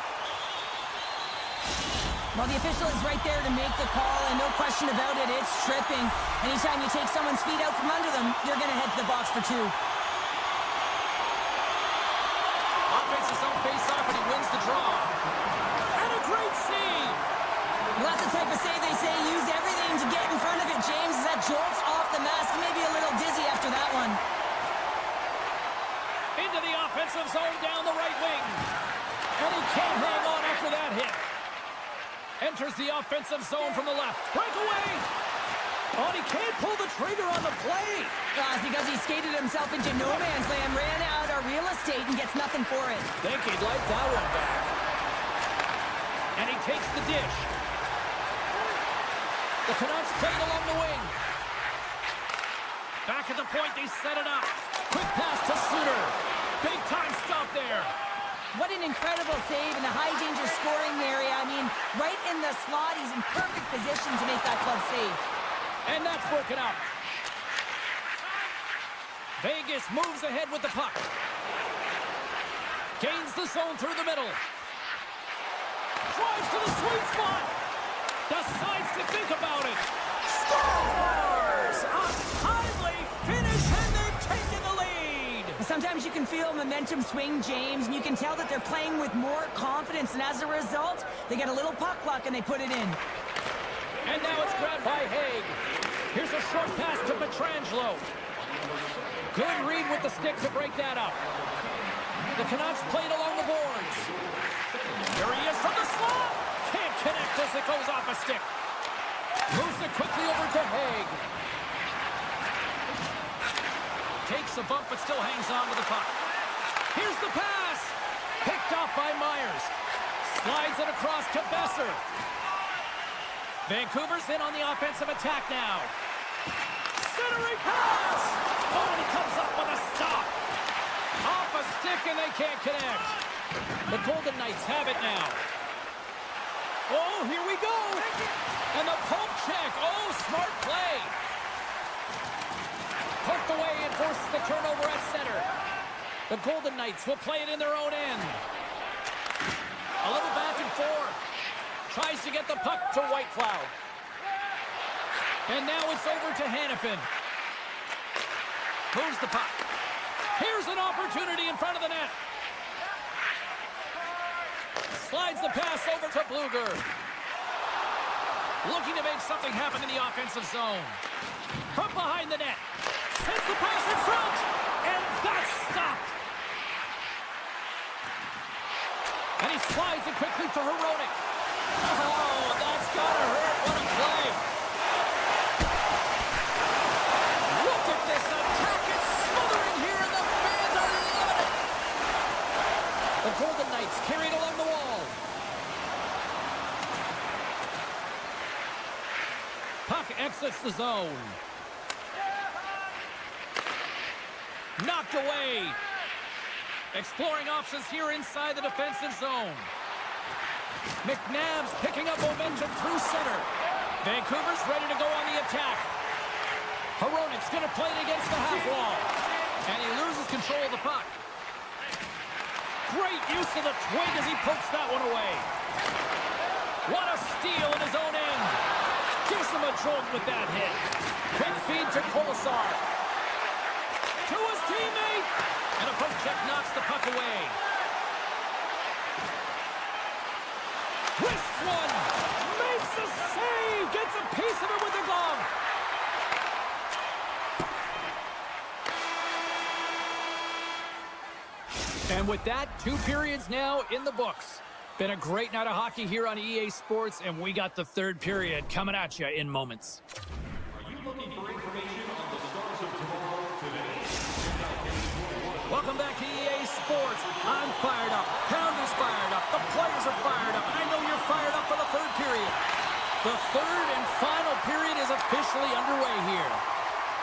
Well, the official is right there to make the call, and no question about it, it's tripping. Anytime you take someone's feet out from under them, you're going to head to the box for 2. Offense's own face-off, and he wins the draw. And a great save. Well, that's the type of save they say use everything to get in front of it, James. As that jolts off the mask, he may be a little dizzy after that one. Into the offensive zone down the right wing. And he can't hang on after that hit. Enters the offensive zone from the left. Breakaway! Oh, he can't pull the trigger on the play. It's because he skated himself into no man's land, ran out of real estate, and gets nothing for it. Think he'd like that one back. And he takes the dish. The Canucks played along the wing. Back at the point, they set it up. Quick pass to Suter. Big time stop there. What an incredible save in the high-danger scoring area. I mean, right in the slot, he's in perfect position to make that club save. And that's broken up. Vegas moves ahead with the puck. Gains the zone through the middle. Drives to the sweet spot. Decides to think about it. Scores! A timely finish, and they've taken the lead. Sometimes you can feel momentum swing, James, and you can tell that they're playing with more confidence, and as a result, they get a little puck luck and they put it in. And now it's grabbed by Haig. Here's a short pass to Pietrangelo. Good read with the stick to break that up. The Canucks played along the boards. Here he is from the slot. Can't connect as it goes off a stick. Moves it quickly over to Haig. Takes a bump but still hangs on to the puck. Here's the pass. Picked off by Myers. Slides it across to Besser. Vancouver's in on the offensive attack now. Centering pass! Oh, and he comes up with a stop. Off a stick and they can't connect. The Golden Knights have it now. Oh, here we go. And the pump check. Oh, smart play. Poked away and forces the turnover at center. The Golden Knights will play it in their own end. A little back and forth. Tries to get the puck to White Cloud. And now it's over to Hannafin. Moves the puck. Here's an opportunity in front of the net. Slides the pass over to Bluger. Looking to make something happen in the offensive zone. From behind the net. Sends the pass in front. And that's stopped. And he slides it quickly to Hronek. Oh, that's gotta hurt. What a play. Look at this attack. It's smothering here, and the fans are loving it. The Golden Knights carried along the wall. Exits the zone. Knocked away. Exploring options here inside the defensive zone. McNabb's picking up momentum through center. Vancouver's ready to go on the attack. Hronik's going to play it against the half wall. And he loses control of the puck. Great use of the twig as he pokes that one away. What a steal in his own end. Gives him a jolt with that hit. Quick feed to Kolesar. To his teammate. And a poke check knocks the puck away. Wrists one. Makes a save. Gets a piece of it with the glove. And with that, 2 periods now in the books. Been a great night of hockey here on EA Sports, and we got the 3rd period coming at you in moments. Are you looking for information on the stars of tomorrow today? Welcome back to EA Sports. I'm fired up. Pounder's fired up. The players are fired up. And I know you're fired up for the 3rd period. The 3rd and final period is officially underway here.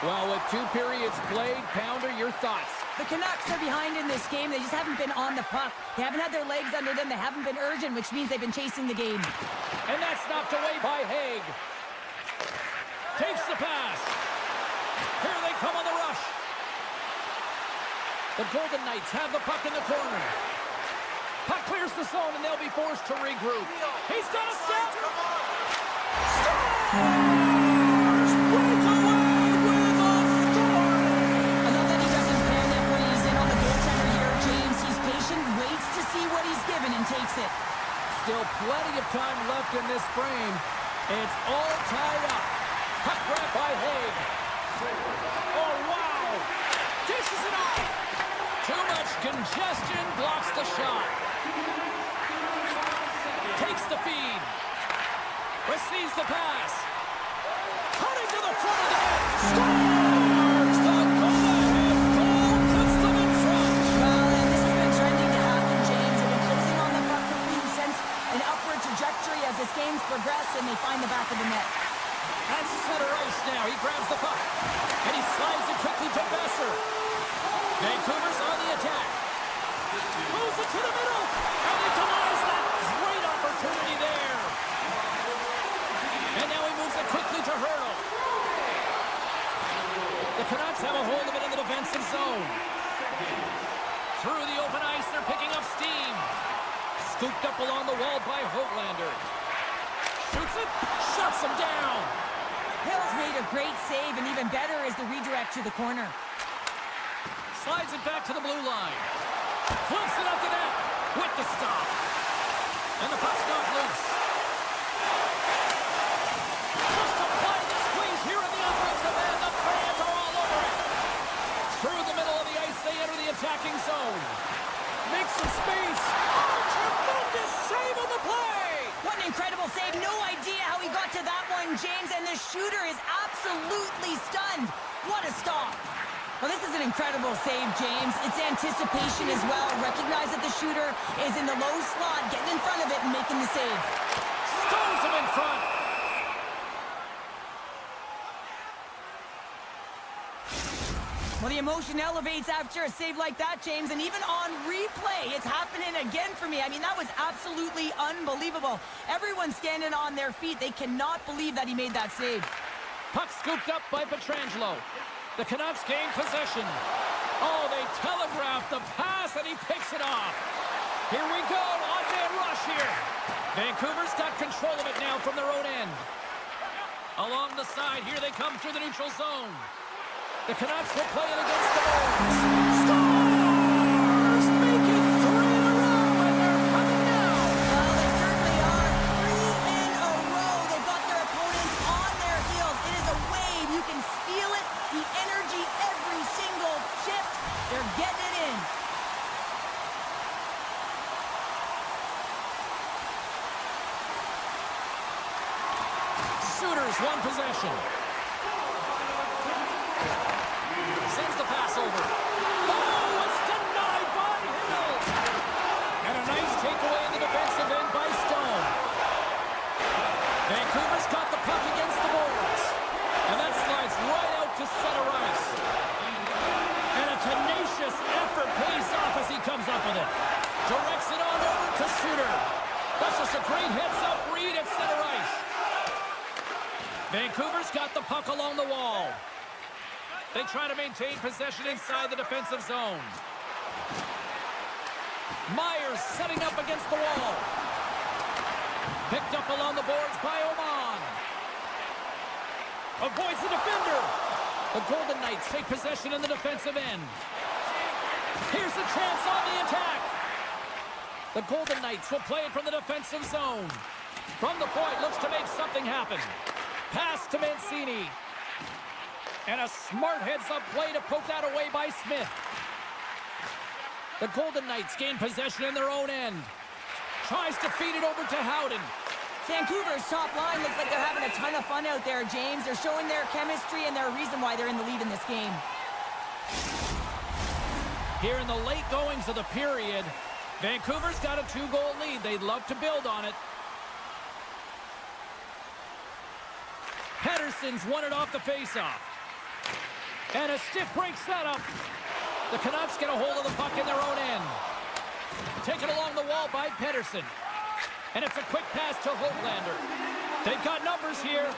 Well, with 2 periods played, Pounder, your thoughts? The Canucks are behind in this game. They just haven't been on the puck. They haven't had their legs under them. They haven't been urgent, which means they've been chasing the game. And that's knocked away by Haig. Takes the pass. Here they come on the rush. The Golden Knights have the puck in the corner. Puck clears the zone, and they'll be forced to regroup. He's got a step. Takes it. Still plenty of time left in this frame. It's all tied up. Puck grab by Haig. Oh, wow. Dishes it off. Too much congestion blocks the shot. Takes the feed. Receives the pass. Cutting to the front of the net. Scores! The go-ahead goal puts them in front. Well, and this has been trending to happen, James. They've been closing on the puck complete sense an upward trajectory as this game's progressed, and they find the back of the net. That's center ice now. He grabs the puck. And he slides it quickly to Besser. Vancouver's on the attack. Moves it to the middle. And he denies that great opportunity there. And now he moves it quickly to Hurdle. The Canucks have a hold of it in the defensive zone. Through the open ice, they're picking up steam. Scooped up along the wall by Hoglander. Shoots it. Shuts him down. Hill's made a great save, and even better is the redirect to the corner. Slides it back to the blue line. Flips it up the net with the stop. And the puck's not loose. Just applying the squeeze here in the offensive end. The fans are all over it. Through the middle of the ice, they enter the attacking zone. Makes some space. Oh, tremendous save on the play! What an incredible save. No idea how he got to that one, James, and the shooter is absolutely stunned. What a stop. Well, this is an incredible save, James. It's anticipation as well. Recognize that the shooter is in the low slot, getting in front of it and making the save. Stones him in front. Well, the emotion elevates after a save like that, James, and even on replay, it's happening again for me. I mean, that was absolutely unbelievable. Everyone's standing on their feet. They cannot believe that he made that save. Puck scooped up by Pietrangelo. The Canucks gain possession. Oh, they telegraphed the pass, and he picks it off. Here we go, on-man rush here. Vancouver's got control of it now from their own end. Along the side, here they come through the neutral zone. The Canucks will play it against the Bulls. Stars make it 3 in a row, and they're coming now. Well, they certainly are. 3 in a row. They've got their opponents on their heels. It is a wave. You can feel it. The energy, every single shift. They're getting it in. Sooners won possession. Sends the pass over. Oh, it's denied by Hill. And a nice takeaway in the defensive end by Stone. Vancouver's got the puck against the boards. great heads-up read at center ice. Vancouver's got the puck along the wall. They try to maintain possession inside the defensive zone. Myers setting up against the wall. Picked up along the boards by Oman. Avoids the defender. The Golden Knights take possession in the defensive end. Here's a chance on the attack. The Golden Knights will play it from the defensive zone. From the point, looks to make something happen. Pass to Mancini. And a smart heads-up play to poke that away by Smith. The Golden Knights gain possession in their own end. Tries to feed it over to Howden. Vancouver's top line looks like they're having a ton of fun out there, James. They're showing their chemistry, and they're a reason why they're in the lead in this game. Here in the late goings of the period, Vancouver's got a 2-goal lead. They'd love to build on it. Pettersson's won it off the faceoff. And a stiff break setup. The Canucks get a hold of the puck in their own end. Taken along the wall by Pettersson. And it's a quick pass to Höglander. They've got numbers here.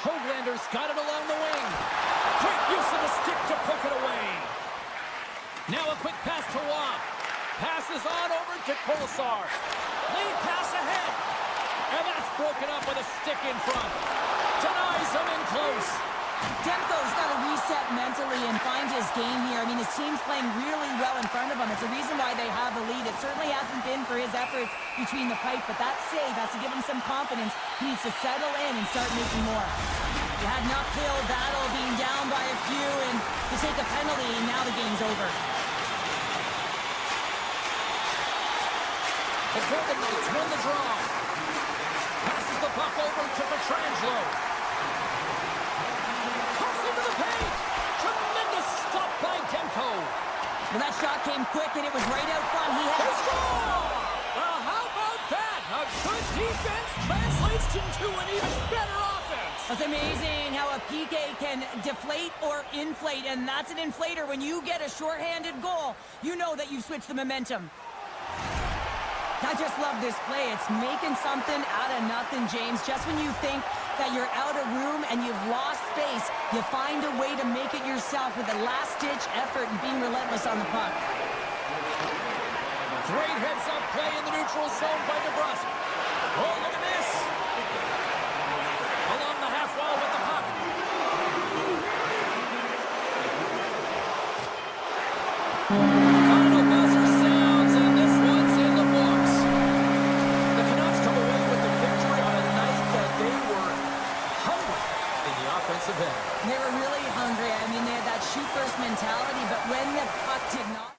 Höglander's got it along the wing. Great use of the stick to poke it away. Now a quick pass to Watt. Passes on over to Kolesar. Lead pass ahead. And that's broken up with a stick in front. Denies him in close. Demko's got to reset mentally and find his game here. I mean, his team's playing really well in front of him. It's a reason why they have the lead. It certainly hasn't been for his efforts between the pipe, but that save has to give him some confidence. He needs to settle in and start making more. You had an uphill battle, being down by a few, and to take a penalty, and now the game's over. The Golden Knights win the draw. Passes the puck over to Pietrangelo. Cuts into the paint. Tremendous stop by Demko. Well, that shot came quick, and it was right out front. He had a Score! Well, how about that? A good defense translates into an even better offense. That's amazing how a PK can deflate or inflate, and that's an inflator. When you get a shorthanded goal, you know that you've switched the momentum. I just love this play. It's making something out of nothing, James. Just when you think that you're out of room and you've lost space, you find a way to make it yourself with a last-ditch effort and being relentless on the puck. Great heads-up play in the neutral zone by DeBrusque. Oh, look at this. Along the half wall with the puck. Final buzzer sounds, and this one's in the books. The Canucks come away with the victory on a night that they were hungry in the offensive end. They were really hungry. I mean, they had that shoot-first mentality, but when the puck did not...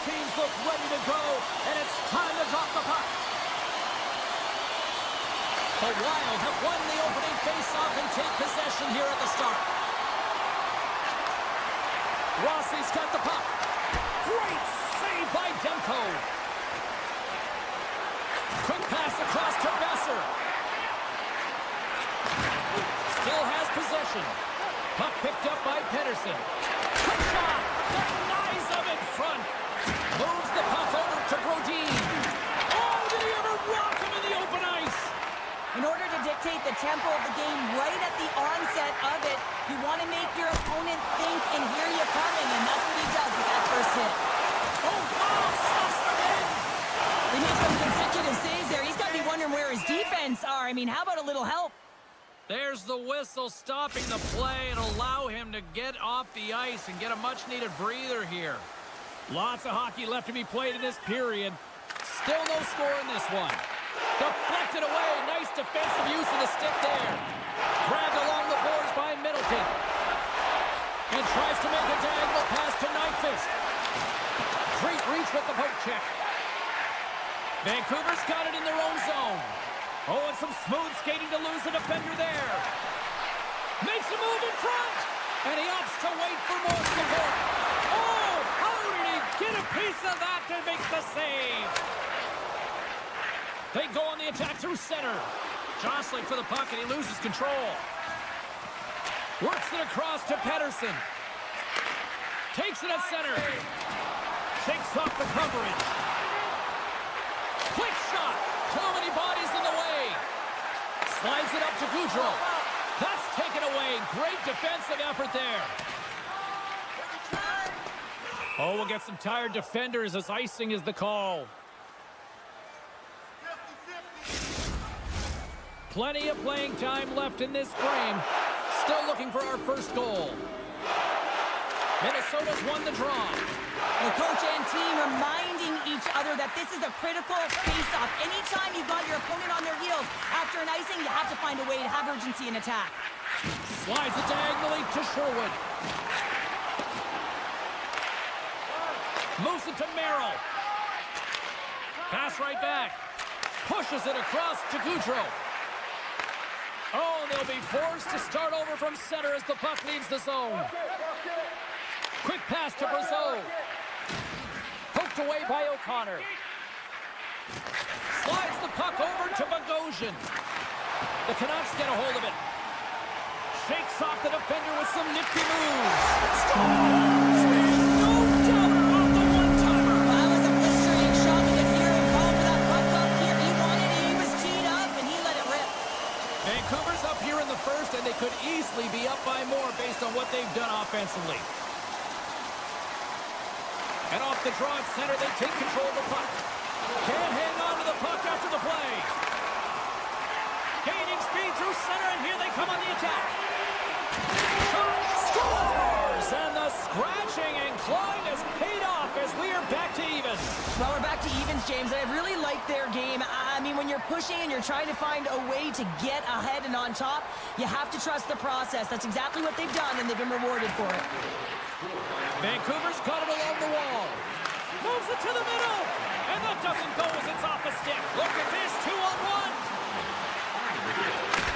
teams look ready to go, and it's time to drop the puck. The Wild have won the opening faceoff and take possession here at the start. Rossi's got the puck. Great save by Demko. Quick pass across to Besser. Still has possession. Puck picked up by Pettersson. Quick shot. Denies him in front. Moves the puck over to Brodin. Oh, did he ever rock him in the open ice? In order to dictate the tempo of the game right at the onset of it, you want to make your opponent think and hear you coming, and that's what he does with that first hit. Oh, wow, stuffs them in. He makes some consecutive saves there. He's got to be wondering where his defense are. I mean, how about a little help? There's the whistle stopping the play and allow him to get off the ice and get a much-needed breather here. Lots of hockey left to be played in this period. Still no score in this one. Deflected away. Nice defensive use of the stick there. Grabbed along the boards by Middleton. And tries to make a diagonal pass to Nyquist. Great reach with the poke check. Vancouver's got it in their own zone. Oh, and some smooth skating to lose the defender there. Makes a move in front. And he opts to wait for more support. Oh, how did he get a piece of that to make the save? They go on the attack through center. Jostling for the puck, and he loses control. Works it across to Pettersson. Takes it at center. Shakes off the coverage. Quick shot. Too many bodies in the way. Slides it up to Gaudreau. That's taken away. Great defensive effort there. Oh, we'll get some tired defenders as icing is the call. Plenty of playing time left in this frame. Still looking for our first goal. Minnesota's won the draw. The coach and team reminding each other that this is a critical face-off. Anytime you've got your opponent on their heels after an icing, you have to find a way to have urgency in attack. Slides it diagonally to Sherwood. Moves it to Merrill. Pass right back. Pushes it across to Gaudreau. Oh, and they'll be forced to start over from center as the puck leaves the zone. Quick pass to Brazeau. Poked away by O'Connor. Slides the puck over to Bogosian. The Canucks get a hold of it. Shakes off the defender with some nifty moves. Scores! No doubt off the one-timer. That was a blistering shot to get here and call for that puck up here. He wanted it, he was teed up, and he let it rip. Vancouver's up here in the first, and they could easily be up by more based on what they've done offensively. And off the draw at center, they take control of the puck. Can't hang on to the puck after the play. Gaining speed through center, and here they come on the attack. Shot scores! And the scratching and clawing has paid off as we are back to even. Well, we're back to evens, James. I really like their game. I mean, when you're pushing and you're trying to find a way to get ahead and on top, you have to trust the process. That's exactly what they've done, and they've been rewarded for it. Vancouver's got it along the wall. Moves it to the middle. And that doesn't go as it's off a stick. Look at this, 2-on-1.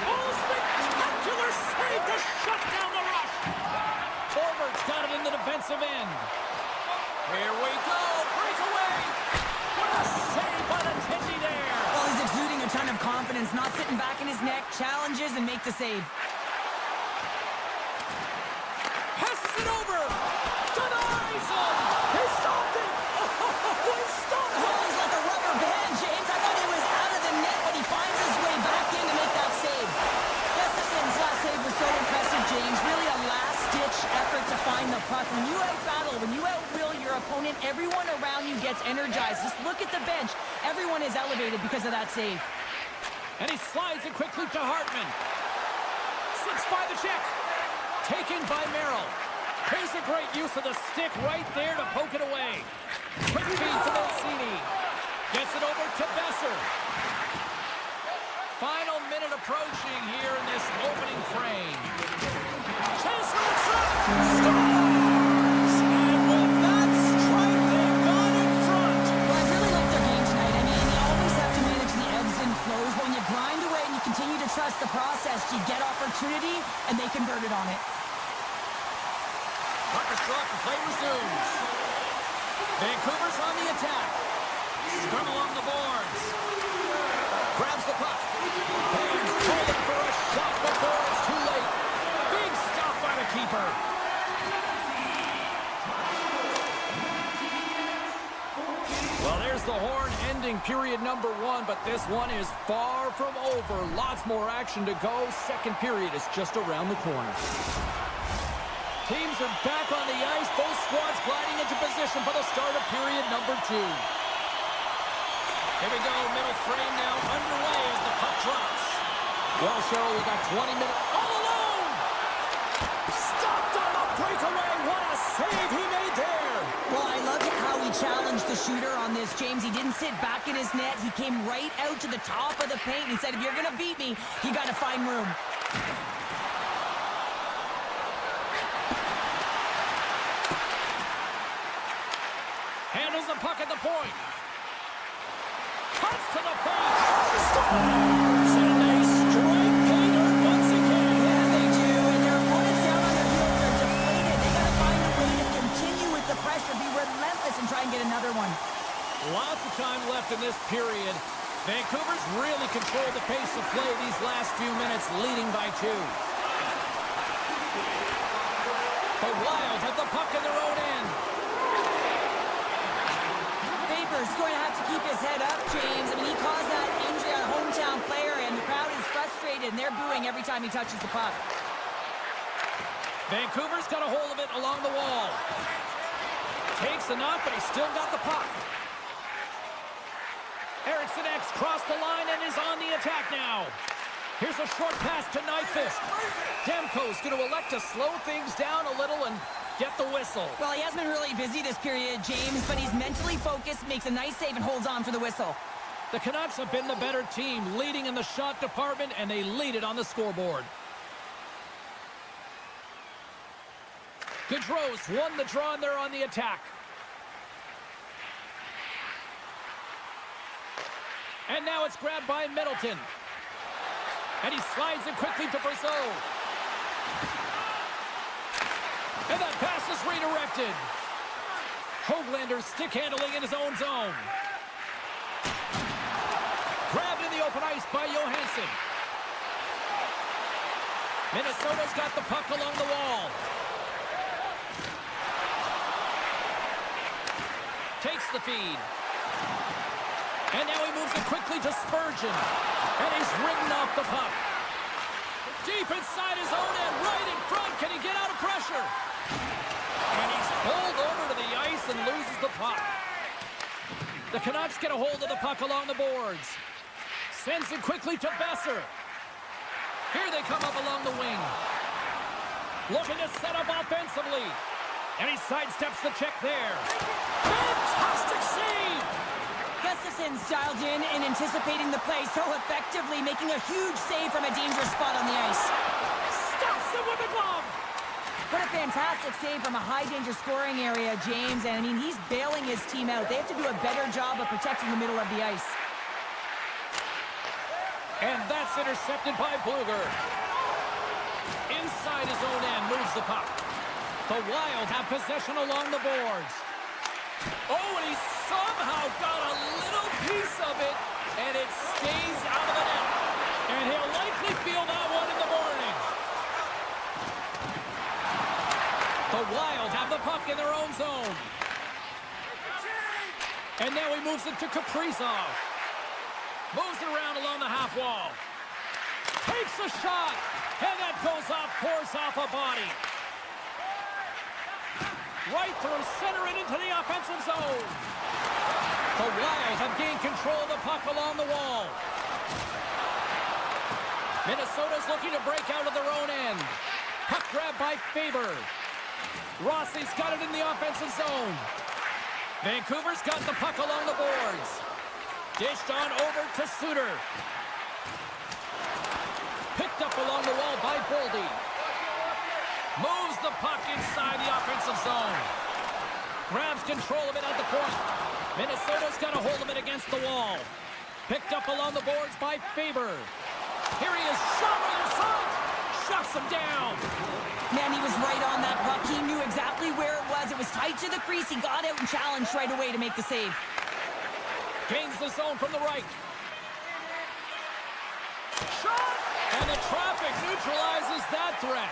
Oh, spectacular save to shut down the rush. Forward's got it in the defensive end. Here we go, breakaway. What a save by the Tindy there. Well, he's exuding a ton of confidence, not sitting back in his neck, challenges and make the save. Passes it over. Denies him. He stopped it. Oh, he stopped it. Oh, he's like a rubber band, James. I thought he was out of the net, but he finds his way back in to make that save. Gustafson's last save was so impressive, James. Really a last-ditch effort to find the puck. When you out-battle, when you out-will your opponent, everyone around you gets energized. Just look at the bench. Everyone is elevated because of that save. And he slides it quickly to Hartman. Slips by the check. Taken by Merrill. Here's a great use of the stick right there to poke it away. Quick feed to Mancini. Gets it over to Besser. Final minute approaching here in this opening frame. Chase for the shot. Scores! And with that strike, they've gone in opportunity, and they converted on it. Puck is dropped and play resumes. Vancouver's on the attack. Scrum along the boards. Grabs the puck. Fans calling for a shot before it's too late. Big stop by the keeper. Well, there's the horn ending period number 1, but this one is far from over. Lots more action to go. Second period is just around the corner. Teams are back on the ice. Both squads gliding into position for the start of period number 2. Here we go. Middle frame now underway as the puck drops. Well, Cheryl, we got 20 minutes. All alone! Stopped on the breakaway. What a save he made there. Well, I love how he challenged the shooter on this, James. He didn't sit back in his net. He came right out to the top of the paint. He said, if you're going to beat me, you got to find room. Handles the puck at the point. Cuts to the paint. Scores! And they strike pay dirt once again. Yeah, they do. And their opponents down on their heels are deflated. They got to find a way to continue with the pressure, be relentless, and try and get another one. Lots of time left in this period. Vancouver's really controlled the pace of play these last few minutes, leading by 2. The Wild have the puck in their own end. Faber's going to have to keep his head up, James. I mean, he caused that injury on a hometown player, and the crowd is frustrated, and they're booing every time he touches the puck. Vancouver's got a hold of it along the wall. Takes the knock, but he's still got the puck. Eriksson X crossed the line and is on the attack now. Here's a short pass to Nyquist. Demko's going to elect to slow things down a little and get the whistle. Well, he hasn't been really busy this period, James, but he's mentally focused, makes a nice save, and holds on for the whistle. The Canucks have been the better team, leading in the shot department, and they lead it on the scoreboard. Gaudreau's won the draw, and they're on the attack. And now it's grabbed by Middleton. And he slides it quickly to Brazeau. And that pass is redirected. Höglander stick handling in his own zone. Grabbed in the open ice by Johansson. Minnesota's got the puck along the wall. Takes the feed. And now he moves it quickly to Spurgeon. And he's ridden off the puck. Deep inside his own end, right in front. Can he get out of pressure? And he's pulled over to the ice and loses the puck. The Canucks get a hold of the puck along the boards. Sends it quickly to Besser. Here they come up along the wing. Looking to set up offensively. And he sidesteps the check there. Fantastic save! Gustafson's dialed in and anticipating the play so effectively, making a huge save from a dangerous spot on the ice. Stops him with a glove! What a fantastic save from a high-danger scoring area, James. And, I mean, he's bailing his team out. They have to do a better job of protecting the middle of the ice. And that's intercepted by Bluger. Inside his own end, moves the puck. The Wild have possession along the boards. Oh, and he somehow got a little piece of it, and it stays out of the net. And he'll likely feel that one in the morning. The Wild have the puck in their own zone. And now he moves it to Kaprizov. Moves it around along the half wall. Takes a shot, and that goes off, pours off a body. Right through center and into the offensive zone. The Wild have gained control of the puck along the wall. Minnesota's looking to break out of their own end. Puck grab by Faber. Rossi's got it in the offensive zone. Vancouver's got the puck along the boards. Dished on over to Suter. Picked up along the wall by Boldy. Moves the puck inside the offensive zone. Grabs control of it at the point. Minnesota's got a hold of it against the wall. Picked up along the boards by Faber. Here he is, shot right in front. shuts him down. Man, he was right on that puck. He knew exactly where it was. It was tight to the crease. He got out and challenged right away to make the save. Gains the zone from the right. Shot! And the traffic neutralizes that threat.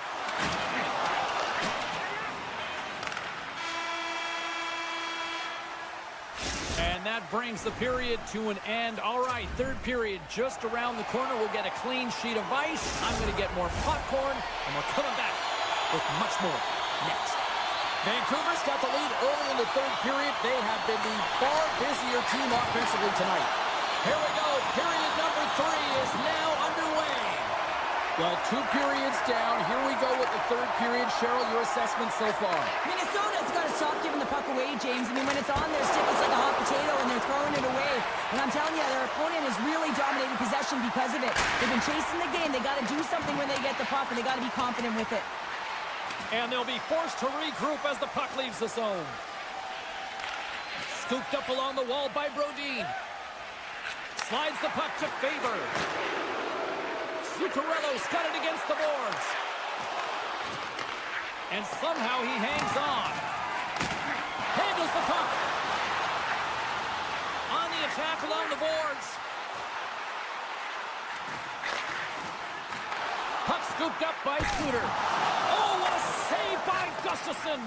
And that brings the period to an end. All right, third period just around the corner. We'll get a clean sheet of ice. I'm going to get more popcorn, and we're coming back with much more next. Vancouver's got the lead early in the third period. They have been the far busier team offensively tonight. Here we go. Period number 3 is now underway. Well, 2 periods down. Here we go with the third period. Cheryl, your assessment so far? Minnesota's got to stop giving the puck away, James. I mean, when it's on their stick, it's like a hot potato, and they're throwing it away. And I'm telling you, their opponent is really dominating possession because of it. They've been chasing the game. They got to do something when they get the puck, and they got to be confident with it. And they'll be forced to regroup as the puck leaves the zone. Scooped up along the wall by Brodin. Slides the puck to Faber. Zuccarello's got it against the boards. And somehow he hangs on. Handles the puck. On the attack along the boards. Puck scooped up by Suter. Oh, what a save by Gustafsson.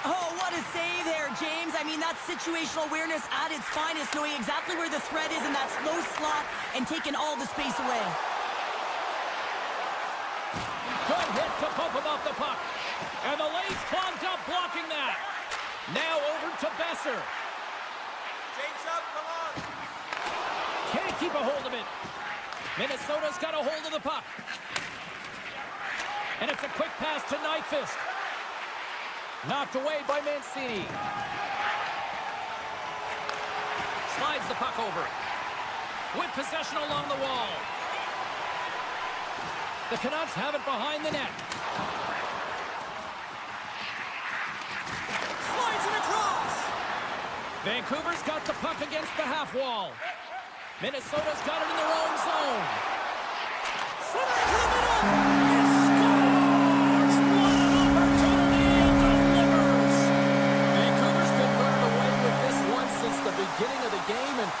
Oh, what a save there, James. I mean, that's situational awareness at its finest, knowing exactly where the threat is in that slow slot and taking all the space away. Good hit to bump him off the puck. And the lane's clogged up, blocking that. Now over to Besser. James up, come on. Can't keep a hold of it. Minnesota's got a hold of the puck. And it's a quick pass to Nyquist. Knocked away by Mancini. Slides the puck over. With possession along the wall. The Canucks have it behind the net. Slides it across. Vancouver's got the puck against the half wall. Minnesota's got it in their own zone. Center to the middle. He scores! What an opportunity and delivers. Vancouver's been running away with this one since the beginning of the game, and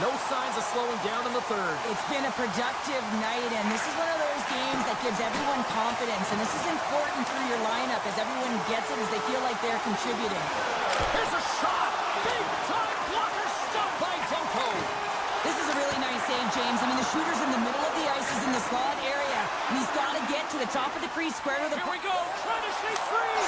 no signs of slowing down in the third. It's been a productive night, and this is one of those games that gives everyone confidence, and this is important through your lineup as everyone gets it, as they feel like they're contributing. Here's a shot! Big time blocker stopped by Demko. This is a really nice save, James. I mean, the shooter's in the middle of the ice, he's in the slot area, and he's got to get to the top of the crease, square to the... Here we go, trying to shoot free!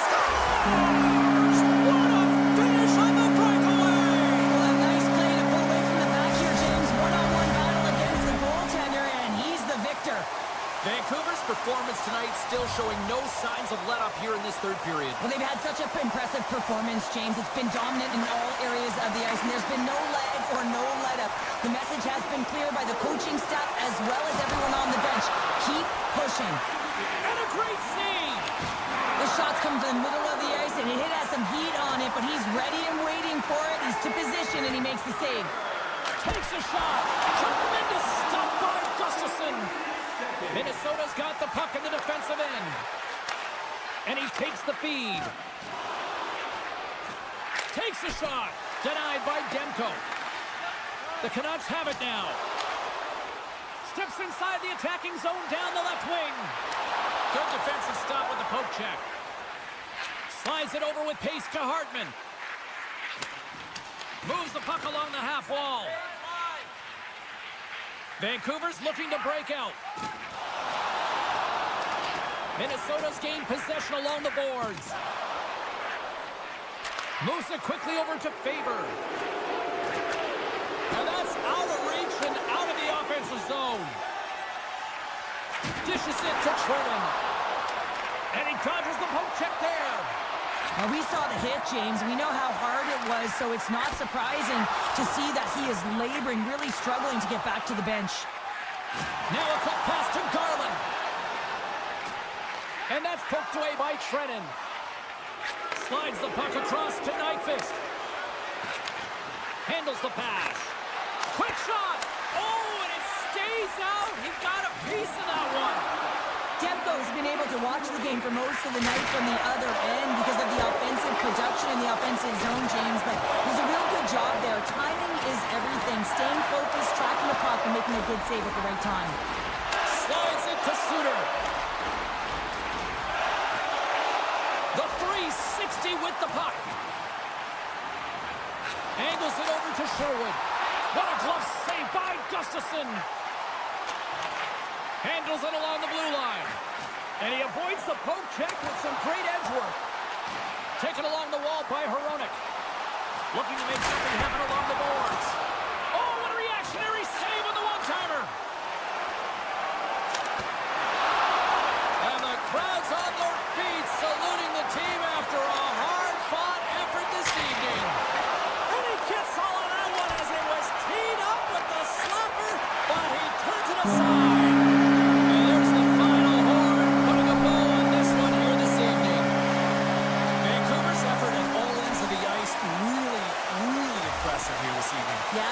What a finish on the breakaway. Well, a nice play to pull away from the back here, James. One-on-one battle against the goaltender, and he's the victor. Vancouver's performance tonight still showing no signs of let-up here in this third period. Well, they've had such an impressive performance, James. It's been dominant in all areas of the ice, and there's been no leg or no let-up. The message has been clear by the coaching staff as well as everyone on the bench. Keep pushing. And a great save! The shots come from the middle of the ice, and it has some heat on it, but he's ready and waiting for it. He's to position, and he makes the save. Takes a shot! Tremendous stop by Gustafsson! Minnesota's got the puck in the defensive end. And he takes the feed. Takes a shot. Denied by Demko. The Canucks have it now. Steps inside the attacking zone down the left wing. Good defensive stop with the poke check. Slides it over with pace to Hartman. Moves the puck along the half wall. Vancouver's looking to break out. Minnesota's gained possession along the boards. Moves it quickly over to Faber. And that's out of reach and out of the offensive zone. Dishes it to Trenton. And he dodges the poke check there. Now, we saw the hit, James. We know how hard it was, so it's not surprising to see that he is laboring, really struggling to get back to the bench. Now a cut pass to Garland. And that's poked away by Trenton. Slides the puck across to Nyquist. Handles the pass. Quick shot. Oh, and it stays out. He got a piece of that one. Demko's been able to watch the game for most of the night from the other end because of the offensive production in the offensive zone, James, but there's a real good job there. Timing is everything. Staying focused, tracking the puck, and making a good save at the right time. Slides it to Suter. The 360 with the puck. Angles it over to Sherwood. What a glove save by Gustafsson. Handles it along the blue line. And he avoids the poke check with some great edge work. Taken along the wall by Hronek. Looking to make something happen along the boards. Oh, what a reactionary save on the one-timer. And the crowd's on their feet, saluting the team after a hard-fought effort this evening. And he gets all of that one as it was teed up with the slapper, but he turns it aside. And there's the final horn, putting a bow on this one here this evening. Vancouver's effort at all ends of the ice really impressive here this evening. Yeah,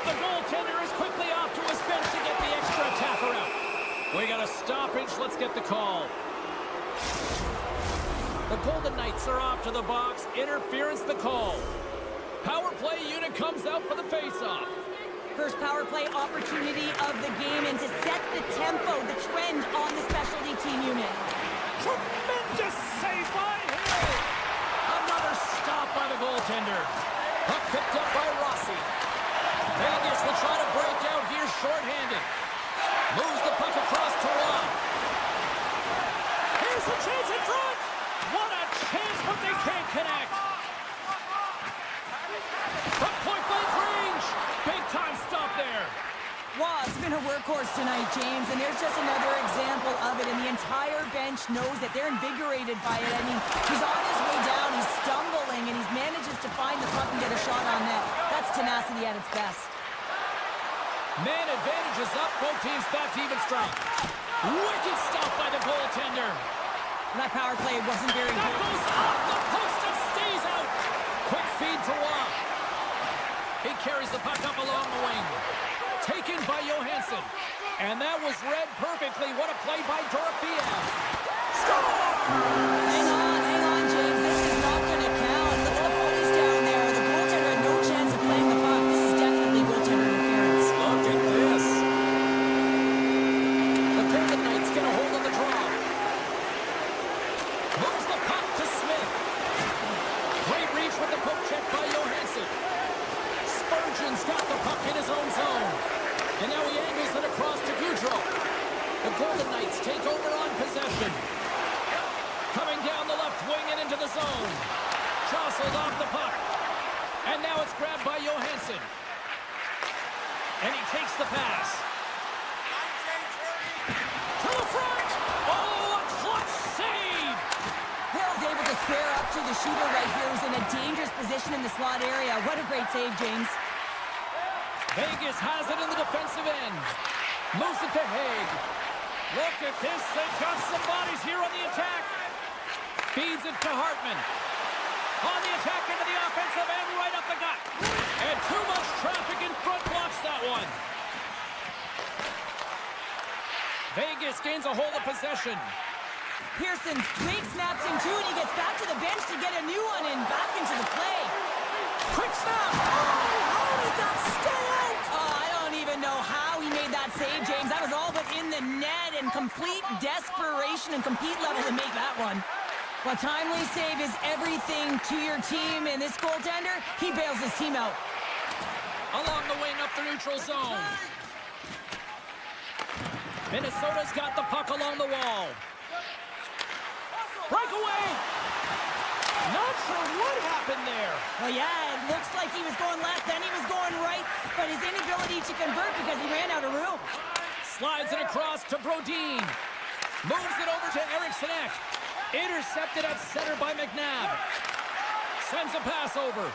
The goaltender is quickly off to his bench to get the extra attacker out. We got a stoppage. Let's get the call. The Golden Knights are off to the box. Interference the call. Power play unit comes out for the face-off. First power play opportunity of the game, and to set the tempo, the trend on the specialty team unit. Tremendous save by Hill. Another stop by the goaltender. Puck picked up by Rossi. Vegas will try to break out here shorthanded. Moves the puck across to Rob. Here's a chance in front. What a chance, but they can't connect. From point-blank range. Big-time stop there. Wow, it's been a workhorse tonight, James, and there's just another example of it, and the entire bench knows that they're invigorated by it. I mean, he's on his way down, he's stumbling, and he manages to find the puck and get a shot on net. That's tenacity at its best. Man advantage is up, both teams back to even strength. Wicked stop by the goaltender. That power play wasn't very That good. goes off the post and stays out. Quick feed to Rob. He carries the puck up along the wing. Taken by Johansson. And that was read perfectly. What a play by Dorofeev. Score! Hang on, James. This is not going to count. Look at the police down there. The goaltender had no chance of playing the puck. This is definitely goaltender interference. Look at this. The Golden Knights get a hold of the draw. Moves the puck to Smith. Great reach with the poke check by Johansson. Spurgeon's got the puck in his own zone. And now he angles it across to Gaudreau. The Golden Knights take over on possession. Coming down the left wing and into the zone. Jostled off the puck. And now it's grabbed by Johansson. And he takes the pass. To the front! Oh, a clutch save! Hill's able to square up to the shooter right here, who's in a dangerous position in the slot area. What a great save, James. Vegas has it in the defensive end. Moves it to Haig. Look at this. They've got some bodies here on the attack. Feeds it to Hartman. On the attack into the offensive end, right up the gut. And too much traffic in front blocks that one. Vegas gains a hold of possession. Pearson straight snaps him too, and he gets back to the bench to get a new one and back into the play. Quick snap. How did that stay out? Oh, I don't even know how he made that save, James. That was all but in the net, and complete desperation and compete level to make that one. Well, timely save is everything to your team, and this goaltender, he bails his team out. Along the wing up the neutral zone. Minnesota's got the puck along the wall. Breakaway! Not sure what happened there. Well, yeah, it looks like he was going left, then he was going right, but his inability to convert because he ran out of room. Slides it across to Brodin. Moves it over to Eriksson Ek. Intercepted at center by McNabb. Sends a pass over.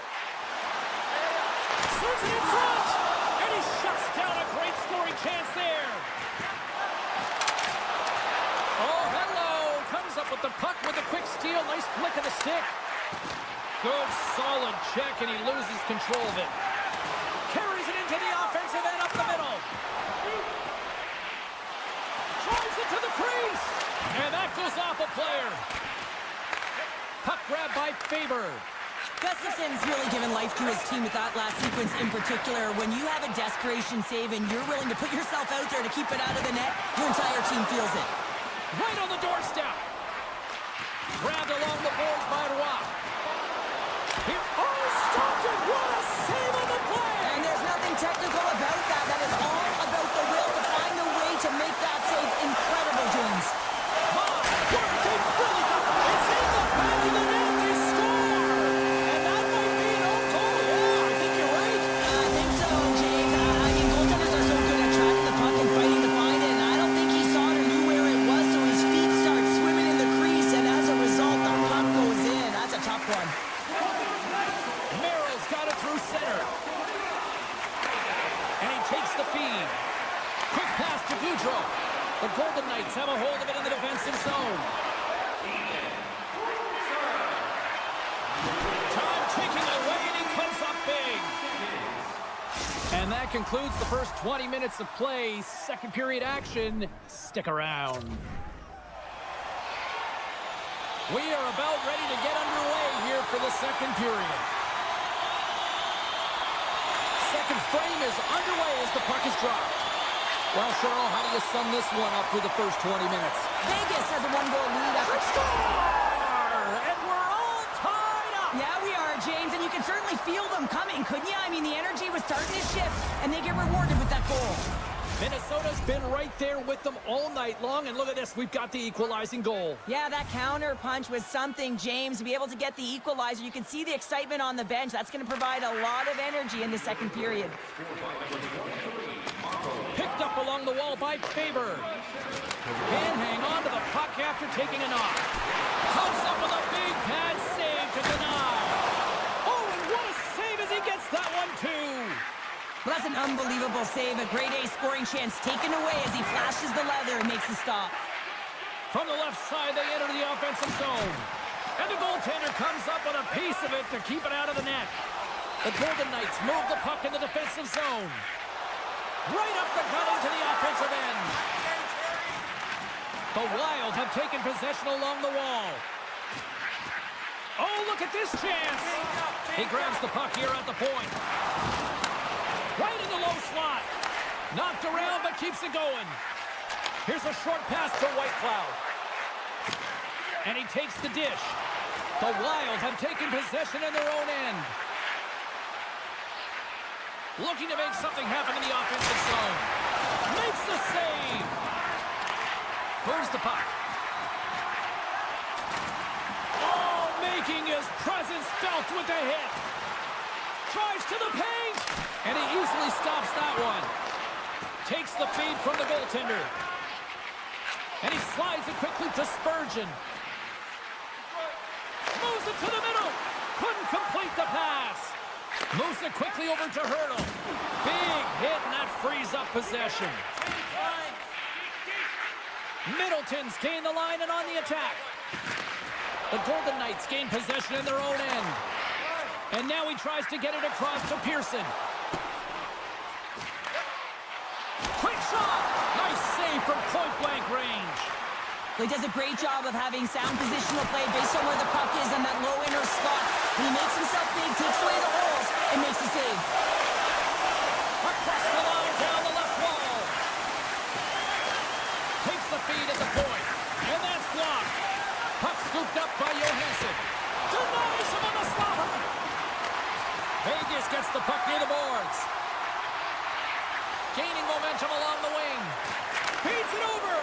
Sends it in front! And he shuts down a great scoring chance there. Oh, hello! Comes up with the puck with a quick steal. Nice flick of the stick. Good, solid check, and he loses control of it. Carries it into the offensive end up the middle. Drives it to the crease. And that goes off a player. Puck grab by Faber. Gustafson's really given life to his team with that last sequence in particular. When you have a desperation save and you're willing to put yourself out there to keep it out of the net, your entire team feels it. Right on the doorstep. Grabbed along the boards by Roy. Here, oh, stopped it. What a save on the play. And there's nothing technical about that. That is all about the will to find a way to make that save incredible, James. My word, they really got it's in the back of the net. They score. And that might be an own goal. Yeah, I think you're right. I think so, James. I mean, goaltenders are so good at tracking the puck and fighting to find it, and I don't think he saw it or knew where it was, so his feet start swimming in the crease, and as a result, the puck goes in. That's a tough one. Merrill's got it through center. And he takes the feed. Quick pass to Gaudreau. The Golden Knights have a hold of it in the defensive zone. Time ticking away, and he comes up big. And that concludes the first 20 minutes of play. Second period action. Stick around. We are about ready to get underway here for the second period. Second frame is underway as the puck is dropped. Well, Cheryl, how do you sum this one up through the first 20 minutes? Vegas has a one-goal lead after Score! And we're all tied up! Yeah, we are, James, and you can certainly feel them coming, couldn't you? I mean, the energy was starting to shift, and they get rewarded with that goal. Minnesota's been right there with them all night long, and look at this, we've got the equalizing goal. Yeah, that counter punch was something, James, to be able to get the equalizer. You can see the excitement on the bench. That's going to provide a lot of energy in the second period. Picked up along the wall by Faber. Can hang on to the puck after taking a knock. Comes up with a big pad save to deny. Oh, and what a save as he gets that one, too. Well, that's an unbelievable save. A grade A scoring chance taken away as he flashes the leather and makes the stop. From the left side, they enter the offensive zone. And the goaltender comes up with a piece of it to keep it out of the net. The Golden Knights move the puck in the defensive zone. Right up the gut into the offensive end. The Wild have taken possession along the wall. Oh, look at this chance. He grabs the puck here at the point. Right in the low slot. Knocked around, but keeps it going. Here's a short pass to Whitecloud. And he takes the dish. The Wild have taken possession in their own end. Looking to make something happen in the offensive zone. Makes the save. Moves the puck. Oh, making his presence felt with the hit. Drives to the paint. And he easily stops that one. Takes the feed from the goaltender. And he slides it quickly to Spurgeon. Moves it to the middle. Couldn't complete the pass. Moves it quickly over to Hurdle. Big hit, and that frees up possession. Middleton's gained the line and on the attack. The Golden Knights gain possession in their own end. And now he tries to get it across to Pearson. Quick shot! Nice save from point-blank range. Well, he does a great job of having sound positional play based on where the puck is in that low inner slot. And he makes himself big, takes away the holes, and makes the save. Across the line, down the left wall. Takes the feed at the point. And that's blocked. Puck scooped up by Johansson. Denies him on the slot. Vegas gets the puck near the boards. Gaining momentum along the wing. Feeds it over.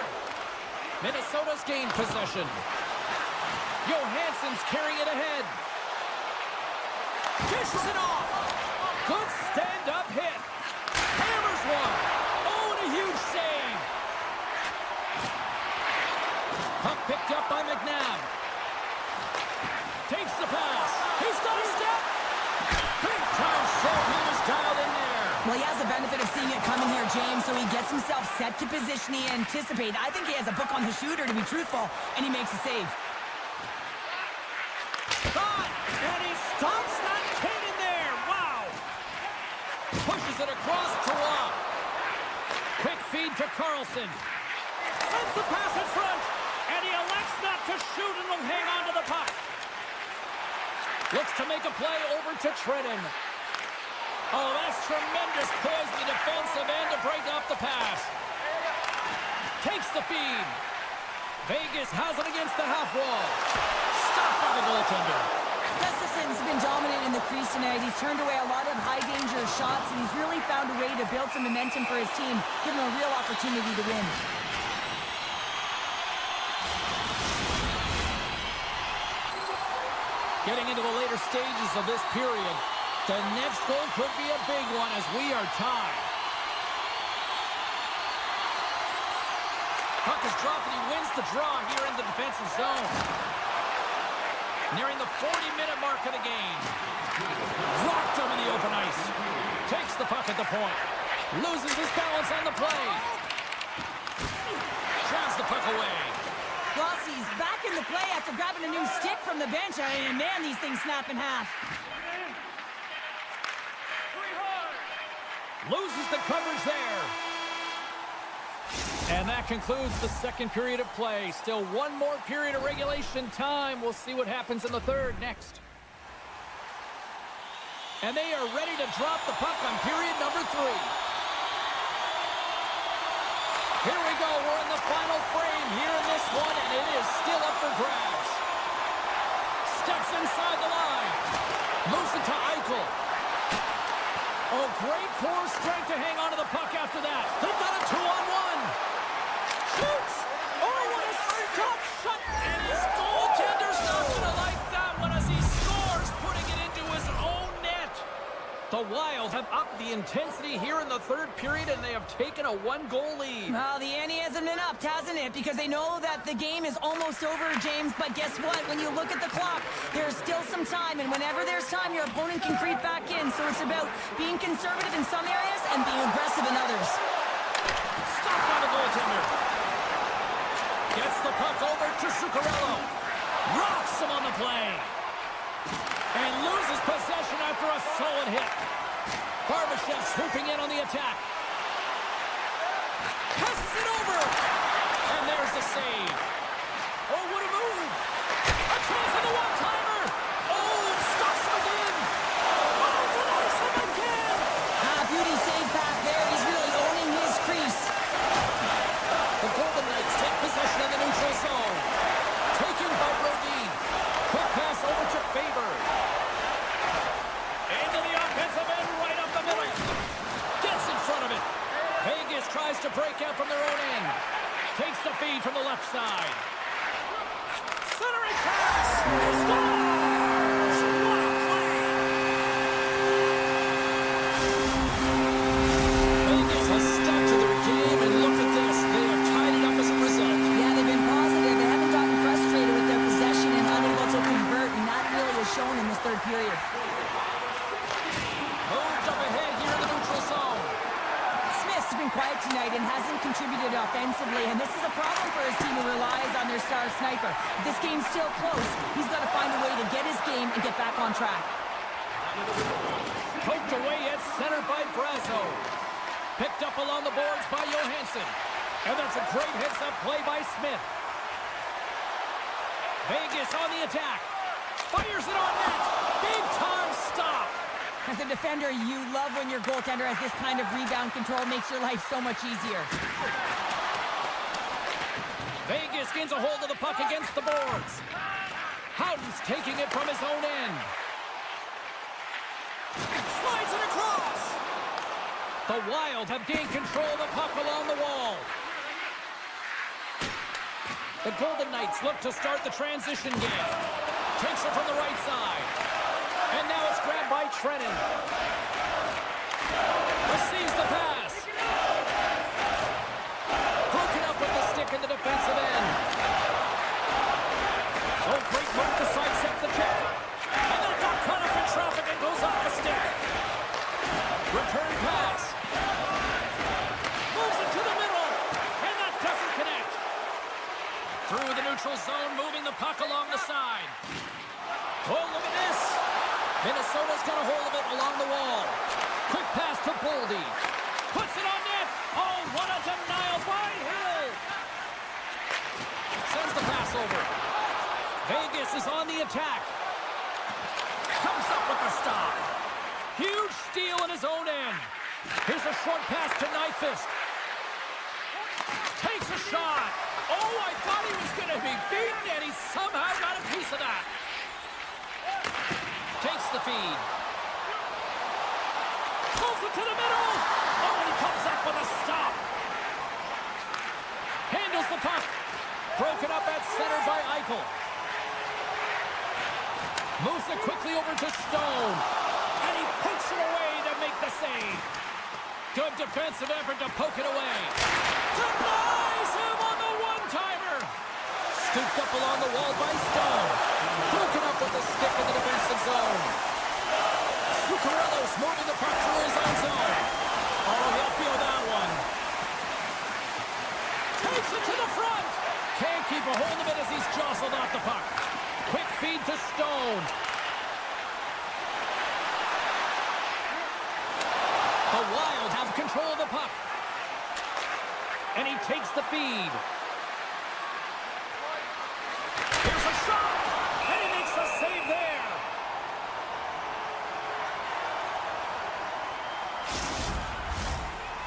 Minnesota's gained possession. Johansson's carrying it ahead. Dishes it off. Good stand-up hit. Hammers one. Oh, and a huge save. Puck picked up by McNabb. Takes the pass. He's got a step. Big time save. He was dialed in there. Well, he has the benefit of seeing it coming here, James, so he gets himself set to position he anticipated. I think he has a book on the shooter, to be truthful, and he makes a save. Shot! And he stomps that kid in there. Wow! Pushes it across to Rob. Quick feed to Carlson. Sends the pass in front. And he elects not to shoot and will hang on to the puck. Looks to make a play over to Trenton. Oh, that's tremendous poise in the defensive end to break off the pass. Takes the feed. Vegas has it against the half wall. Stopped by the goaltender. Gustafson's been dominant in the crease tonight. He's turned away a lot of high-danger shots, and he's really found a way to build some momentum for his team, give him a real opportunity to win. Getting into the later stages of this period, the next goal could be a big one as we are tied. Puck is dropped and he wins the draw here in the defensive zone. Nearing the 40-minute mark of the game. Rocked him in the open ice. Takes the puck at the point. Loses his balance on the play. Drives the puck away. Rossi's back in the play after grabbing a new stick from the bench. I mean, man, these things snap in half. Loses the coverage there. And that concludes the second period of play. Still one more period of regulation time. We'll see what happens in the third next. And they are ready to drop the puck on period number 3. Here we go. We're in the final frame here in this one, and it is still up for grabs. Steps inside the line. Moves it to Eichel. Oh, great core strength to hang on to the puck after that. They've got a 2-on-1. Shoots. Oh, what a stop shot. And his goaltender's not going to like that one as he scores, putting it into his own net. The Wild have upped the intensity here in the third period, and they have taken a 1-goal lead. Well, the ante hasn't been upped, hasn't it? Because they know that the game is almost over, James. But guess what? When you look at the clock, there's still some time. And whenever there's time, your opponent can creep back in. So it's about being conservative in some areas and being aggressive in others. Stopped by the goaltender. Gets the puck over to Zuccarello. Rocks him on the play. And loses possession after a solid hit. Barbashev swooping in on the attack. Passes it over. And there's the save. Oh, what a move. A chance on the one-timer. Oh, stops him again. Oh, denies him again. Beauty save back there. He's really owning his crease. The Golden Knights take possession of the neutral zone. Taken by Brodin. Quick pass over to Faber. Into the offensive end, right up the middle. Gets in front of it. Vegas tries to break out from their own end. Takes the feed from the left side. Centering pass. He scores! What a play! Vegas has stuck to their game, and look at this. They have tied it up as a result. Yeah, they've been positive. They haven't gotten frustrated with their possession and unable to convert, and that really is shown in this third period. Moved up ahead here in the neutral zone. Smith's been quiet tonight and hasn't contributed offensively, and this is a problem for his team who relies on their star sniper. If this game's still close, he's got to find a way to get his game and get back on track. Poked away at center by Brazo. Picked up along the boards by Johansson. And that's a great heads-up play by Smith. Vegas on the attack. Fires it on net. Big-time stop. As a defender, you love when your goaltender has this kind of rebound control. Makes your life so much easier. Vegas gains a hold of the puck against the boards. Houghton's taking it from his own end. Slides it across. The Wild have gained control of the puck along the wall. The Golden Knights look to start the transition game. Takes it from the right side. And now it's grabbed by Trennan. Receives the pass. Broken up with the stick in the defensive end. Oh, great move to sidestep the check. And then got caught up in traffic and goes off the stick. Return pass. Moves it to the middle. And that doesn't connect. Through the neutral zone, moving the puck along the side. Oh, look at this. Minnesota's got a hold of it along the wall. Quick pass to Boldy. Puts it on net. Oh, what a denial by Hill. Sends the pass over. Vegas is on the attack. Comes up with the stop. Huge steal in his own end. Here's a short pass to Nyquist. Takes a shot. Oh, I thought he was going to be beaten, and he somehow got a piece of that. Takes the feed. Pulls it to the middle. Oh, he comes up with a stop. Handles the puck. Broken up at center by Eichel. Moves it quickly over to Stone. And he pokes it away to make the save. Good defensive effort to poke it away. Denies him on the one-timer. Scooped up along the wall by Stone. Broken up with the stick in the defensive zone. Zuccarello's moving the puck through his own zone. Oh, he'll feel that one. Takes it to the front. Can't keep a hold of it as he's jostled off the puck. Quick feed to Stone. The Wild have control of the puck. And he takes the feed. Here's a shot! And he makes the save there!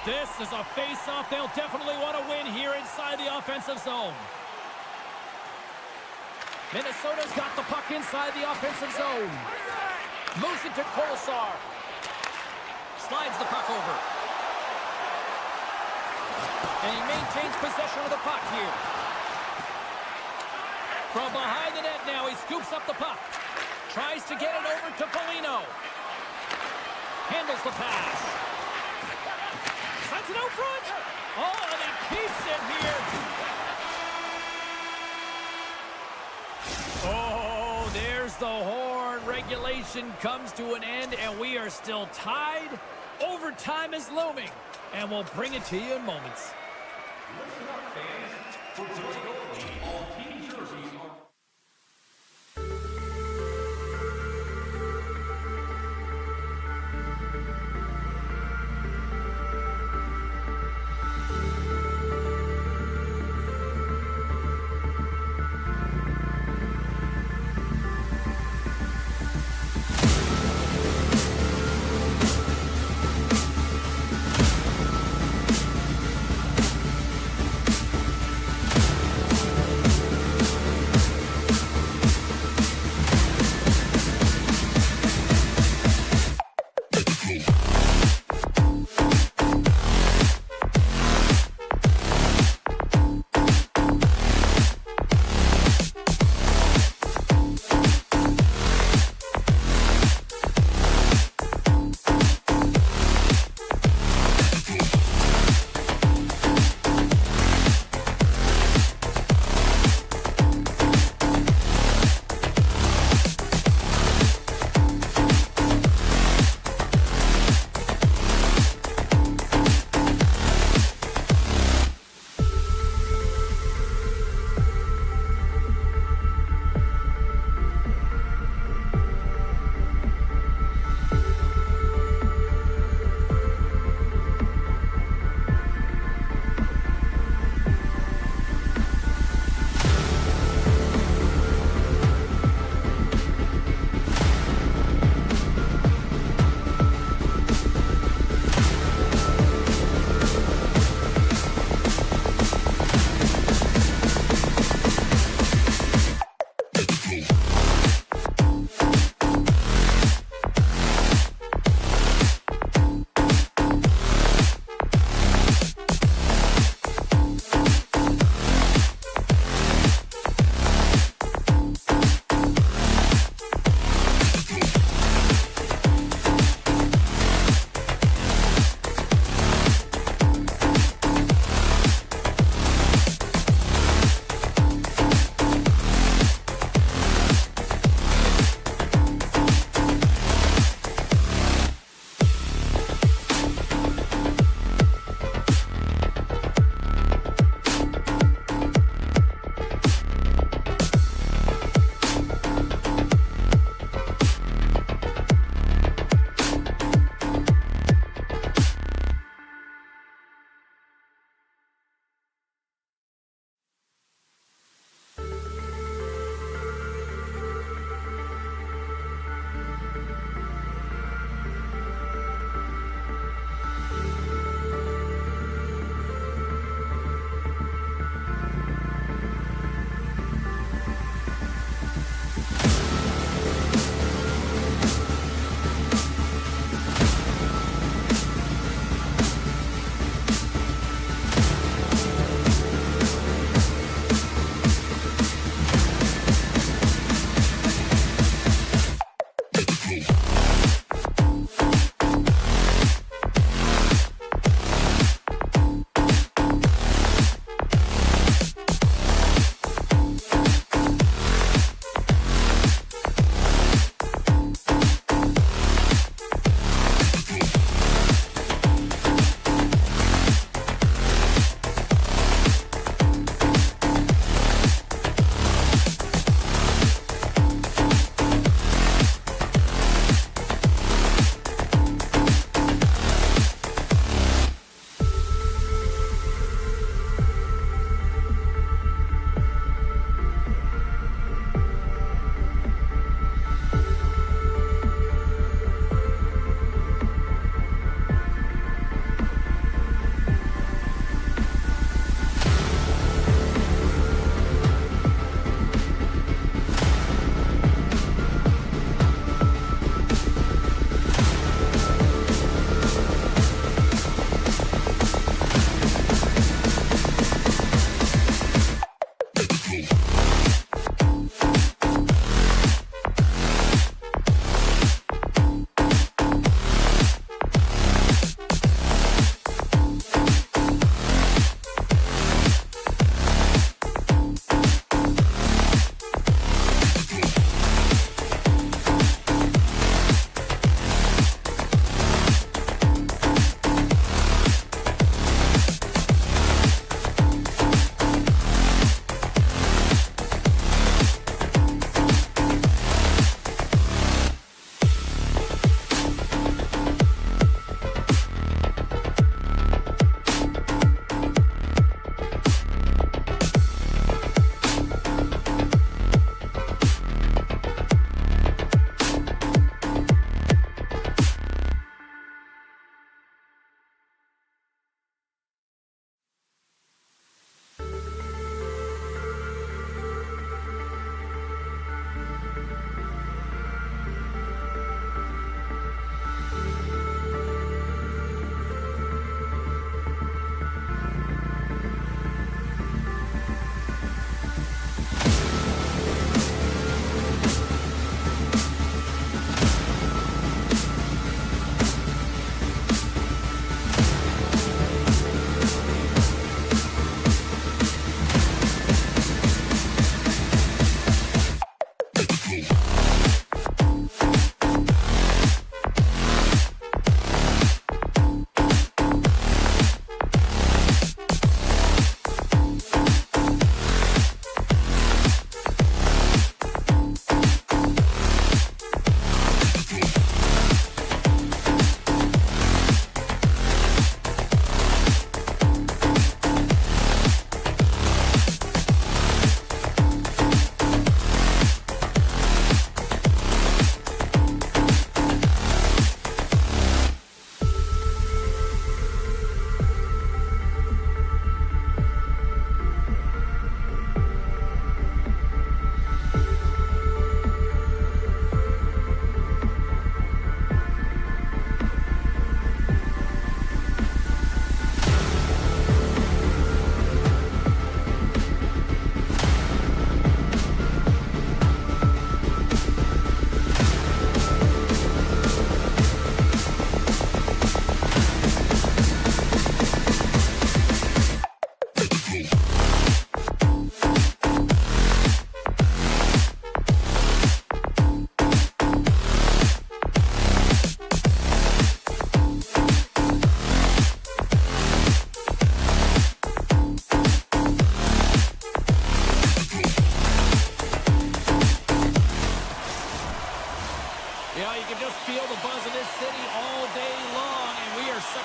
This is a face-off they'll definitely want to win here inside the offensive zone. Minnesota's got the puck inside the offensive zone. Moves it to Kolesar. Slides the puck over. And he maintains possession of the puck here. From behind the net now, he scoops up the puck. Tries to get it over to Foligno. Handles the pass. Sends it out front. Oh, and he keeps it here. Oh, there's the horn. Regulation comes to an end, and we are still tied. Overtime is looming, and we'll bring it to you in moments. Listen up, fans. For tonight only, all team jerseys are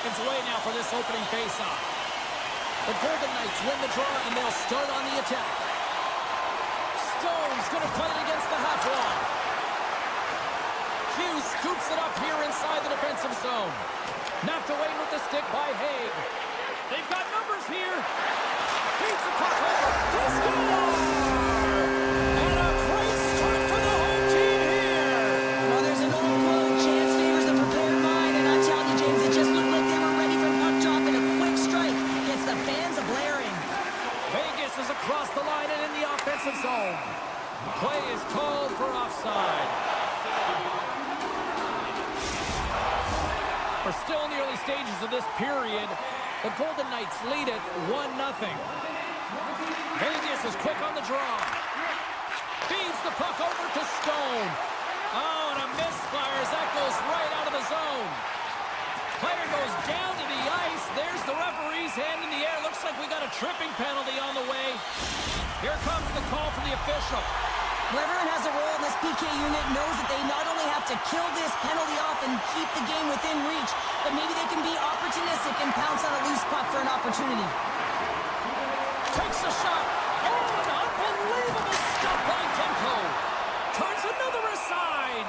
seconds away now for this opening faceoff. The Golden Knights win the draw, and they'll start on the attack. Stone's going to play it against the half wall. Hughes scoops it up here inside the defensive zone. Knocked away with the stick by Haig. They've got numbers here. Beats the puck over. They score! And a great start for the home team here. Well, there's an old quote, chance favors the prepared mind, and I'm telling you, James, it just looked like they were ready for puck drop, and a quick strike gets the fans a-blaring. Vegas is across the line and in the offensive zone. Play is called for offside. We're still in the early stages of this period. The Golden Knights lead it 1-0. Vegas is quick on the draw. Feeds the puck over to Stone. Oh, and a misfire as that goes right out of the zone. Player goes down to the ice. There's the referee's hand in the air. Looks like we got a tripping penalty on the way. Here comes the call from the official. Whoever has a role in this PK unit knows that they not only have to kill this penalty off and keep the game within reach, but maybe they can be opportunistic and pounce on a loose puck for an opportunity. Takes a shot. Oh, an unbelievable stop by Demko. Turns another aside.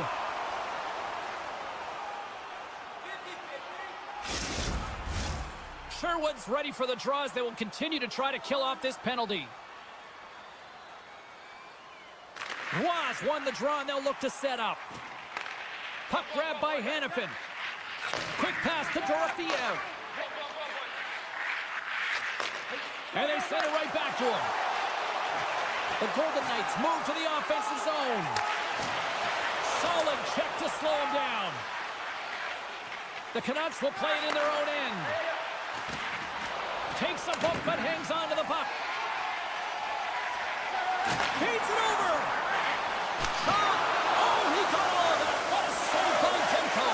Sherwood's ready for the draws. They will continue to try to kill off this penalty. Ross won the draw, and they'll look to set up. Puck grab by Hannafin. Quick pass to Dorofiev. And they send it right back to him. The Golden Knights move to the offensive zone. Solid check to slow him down. The Canucks will play it in their own end. Takes a bump but hangs on to the puck. Feeds it over. Shot. Oh, he got all of it. What a save by Demko.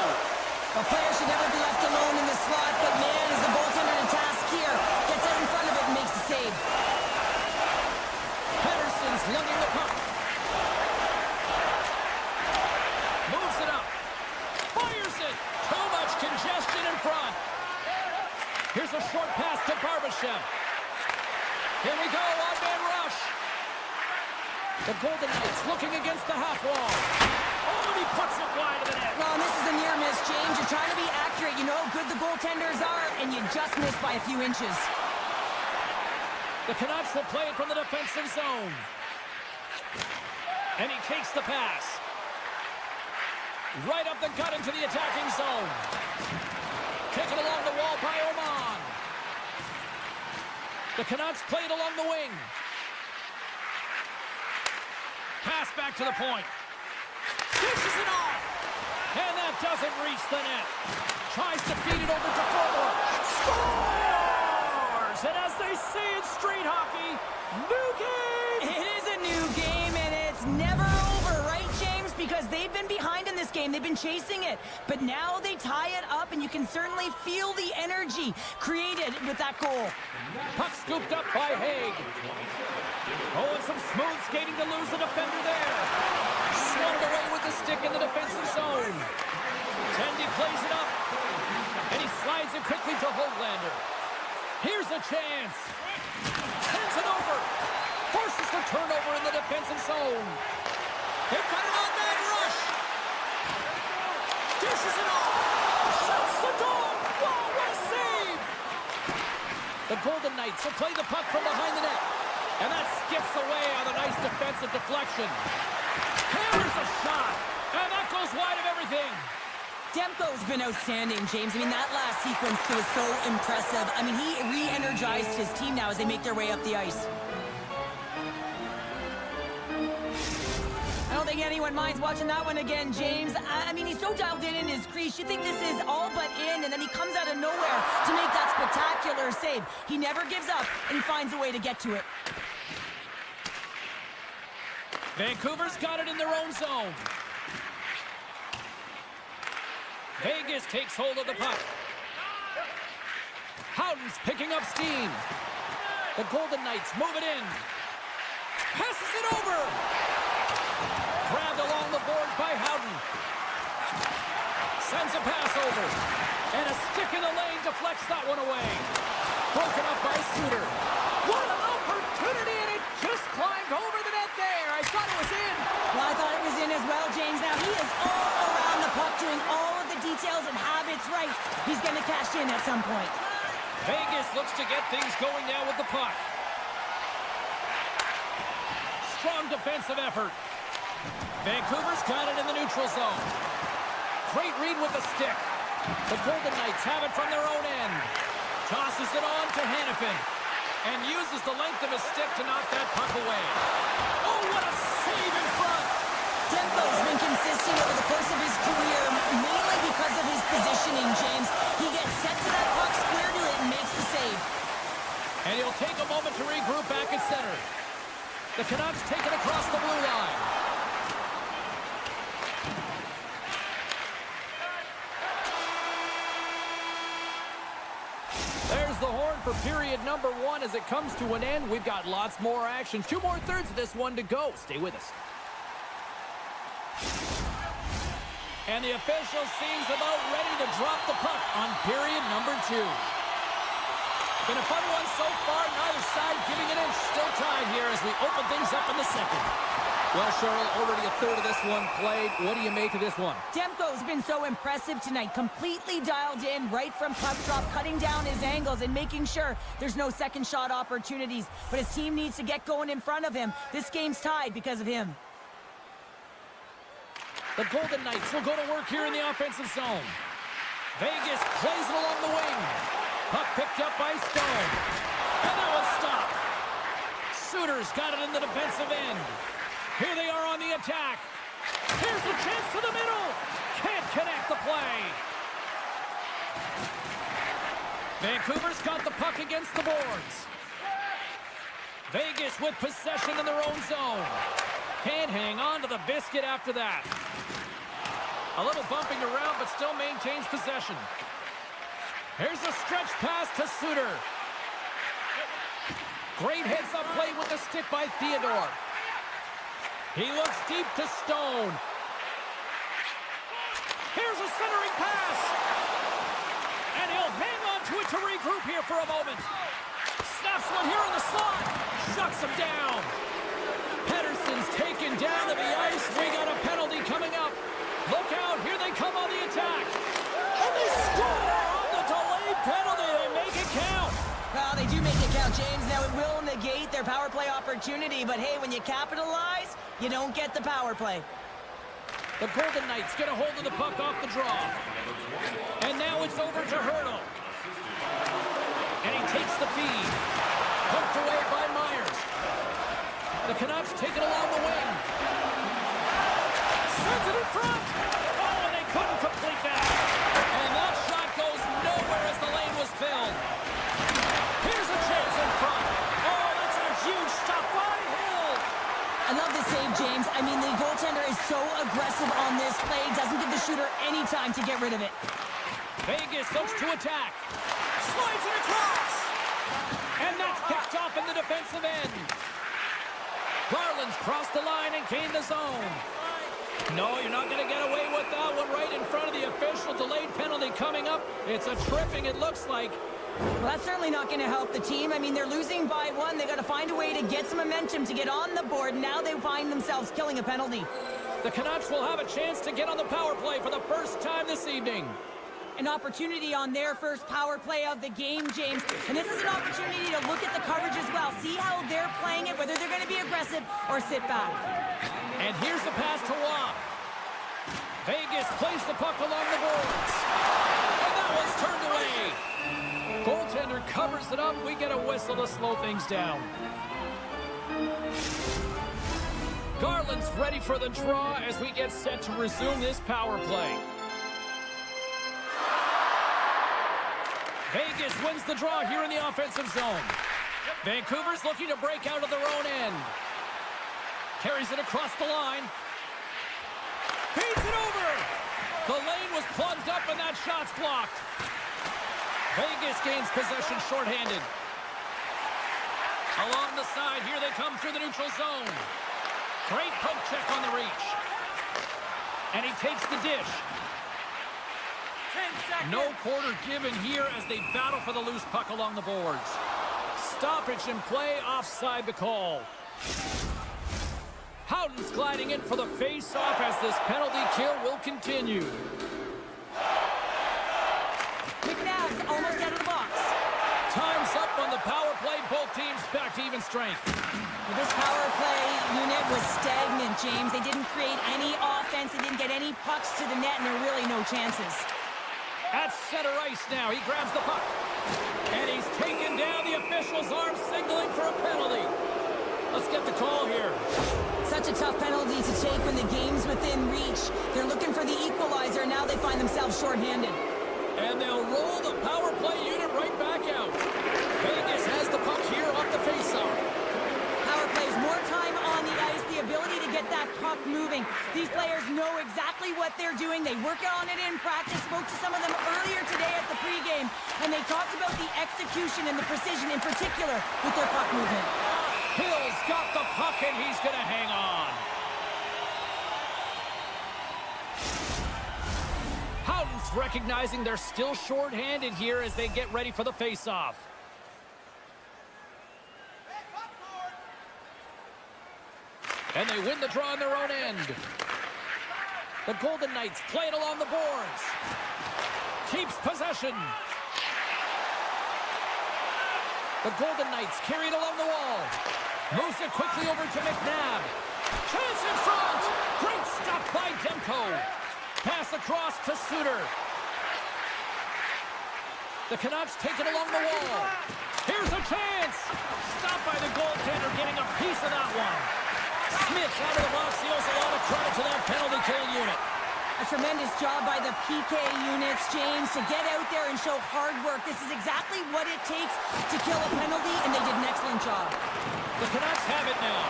A player should never be left alone in the slot, but man, is the goaltender in task here. Gets out in front of it and makes the save. Pettersson's lugging the puck. Moves it up. Fires it. Too much congestion in front. Here's a short pass to Barbashev. Here we go, odd-man rush. The Golden Knights looking against the half wall. Oh, and he puts it wide of the net. Well, and this is a near miss, James. You're trying to be accurate. You know how good the goaltenders are, and you just missed by a few inches. The Canucks will play it from the defensive zone. And he takes the pass. Right up the gut into the attacking zone. Taken along the wall by Oman. The Canucks play it along the wing. Pass back to the point. Dishes it off. And that doesn't reach the net. Tries to feed it over to forward. Scores! And as they say in street hockey, new game! It is a new game, and it's never over, right, James? Because they've been behind in this game. They've been chasing it. But now they tie it up, and you can certainly feel the energy created with that goal. Puck scooped up by Haig. Oh, and some smooth skating to lose the defender there. Swatted away with the stick in the defensive zone. Tendy plays it up. And he slides it quickly to Höglander. Here's a chance. Sends it over. Forces the turnover in the defensive zone. They've got an on-man rush. Dishes it off. Shoots the dog. Wow, what a save. The Golden Knights will play the puck from behind the net. And that skips away on a nice defensive deflection. Hammers a shot. And that goes wide of everything. Demko's been outstanding, James. I mean, that last sequence was so impressive. I mean, he re-energized his team now as they make their way up the ice. I don't think anyone minds watching that one again, James. I mean, he's so dialed in his crease. You think this is all but in, and then he comes out of nowhere to make that spectacular save. He never gives up, and he finds a way to get to it. Vancouver's got it in their own zone. Vegas takes hold of the puck. Howden's picking up steam. The Golden Knights move it in. Passes it over. Grabbed along the boards by Howden. Sends a pass over. And a stick in the lane deflects that one away. Broken up by Suter. What an opportunity, and it just climbed over the net there. I thought it was in. Well, I thought it was in as well, James. Now, he is all around the puck, doing all of the details and habits right. He's going to cash in at some point. Vegas looks to get things going now with the puck. Strong defensive effort. Vancouver's got it in the neutral zone. Great read with the stick. The Golden Knights have it from their own end. Tosses it on to Hannafin. And uses the length of his stick to knock that puck away. Oh, what a save in front! Demko's been consistent over the course of his career, mainly because of his positioning, James. He gets set to that puck, square to it, and makes the save. And he'll take a moment to regroup back at center. The Canucks take it across the blue line. There's the horn for period number 1 as it comes to an end. We've got lots more action. 2 more thirds of this one to go. Stay with us. And the official seems about ready to drop the puck on period number 2. Been a fun one so far. Neither side giving an inch. Still tied here as we open things up in the second. Well, Cheryl, already a third of this one played. What do you make of this one? Demko's been so impressive tonight. Completely dialed in right from puck drop, cutting down his angles and making sure there's no second shot opportunities. But his team needs to get going in front of him. This game's tied because of him. The Golden Knights will go to work here in the offensive zone. Vegas plays it along the wing. Puck picked up by Stone. And that was stopped. Suter's got it in the defensive end. Here they are on the attack. Here's a chance to the middle. Can't connect the play. Vancouver's got the puck against the boards. Vegas with possession in their own zone. Can't hang on to the biscuit after that. A little bumping around, but still maintains possession. Here's a stretch pass to Suter. Great heads-up play with the stick by Theodore. He looks deep to Stone. Here's a centering pass. And he'll hang on to it to regroup here for a moment. Snaps one here in the slot. Shuts him down. Pettersson's taken down to the ice. We got a penalty coming up. Look out. Here they come on the attack. And they score on the delayed penalty. They make it count. Well, they do make it count, James. Now, it will negate their power play opportunity, but hey, when you capitalize, you don't get the power play. The Golden Knights get a hold of the puck off the draw. And now it's over to Hurdle. And he takes the feed. Pumped away by Myers. The Canucks take it along the wing. Sends it in front. Oh, and they couldn't complete that. And that shot goes nowhere as the lane was filled. Here's a chance in front. Oh, that's a huge stop by Hill. I love this save, James. I mean, the goaltender is so aggressive on this play. Doesn't give the shooter any time to get rid of it. Vegas looks to attack. Slides it across. And that's picked off in the defensive end. Garland's crossed the line and gained the zone. No, you're not going to get away with that one right in front of the official. Delayed penalty coming up. It's a tripping, it looks like. Well, that's certainly not going to help the team. I mean, they're losing by 1. They got to find a way to get some momentum to get on the board. Now they find themselves killing a penalty. The Canucks will have a chance to get on the power play for the first time this evening. An opportunity on their first power play of the game, James. And this is an opportunity to look at the coverage as well. See how they're playing it, whether they're going to be aggressive or sit back. And here's the pass to Waugh. Vegas plays the puck along the boards. And that one's turned away. Goaltender covers it up. We get a whistle to slow things down. Garland's ready for the draw as we get set to resume this power play. Vegas wins the draw here in the offensive zone. Vancouver's looking to break out of their own end. Carries it across the line. Feeds it over. The lane was plugged up and that shot's blocked. Vegas gains possession shorthanded. Along the side, here they come through the neutral zone. Great poke check on the reach. And he takes the dish. No quarter given here as they battle for the loose puck along the boards. Stoppage in play, offside the call. Howden's gliding in for the face-off as this penalty kill will continue. McNabb's almost out of the box. Time's up on the power play. Both teams back to even strength. Well, this power play unit was stagnant, James. They didn't create any offense. They didn't get any pucks to the net, and there are really no chances. At center ice now. He grabs the puck. And he's taken down. The official's arm signaling for a penalty. Let's get the call here. Such a tough penalty to take when the game's within reach. They're looking for the equalizer, and now they find themselves shorthanded. And they'll roll the power play unit right back out. Vegas has the puck here off the faceoff. Power plays more time on the ice, the ability to get that puck moving. These players know exactly what they're doing. They work on it in practice. Spoke to some of them earlier today at the pregame, and they talked about the execution and the precision in particular with their puck movement. Hill's got the puck, and he's going to hang on. Howden's recognizing they're still short-handed here as they get ready for the face-off. And they win the draw on their own end. The Golden Knights playing along the boards. Keeps possession. The Golden Knights carry it along the wall. Moves it quickly over to McNabb. Chance in front. Great stop by Demko. Pass across to Suter. The Canucks take it along the wall. Here's a chance. Stopped by the goaltender, getting a piece of that one. Smith out of the box. He owes a lot of credit to that penalty killing unit. A tremendous job by the PK units, James, to get out there and show hard work. This is exactly what it takes to kill a penalty, and they did an excellent job. The Canucks have it now.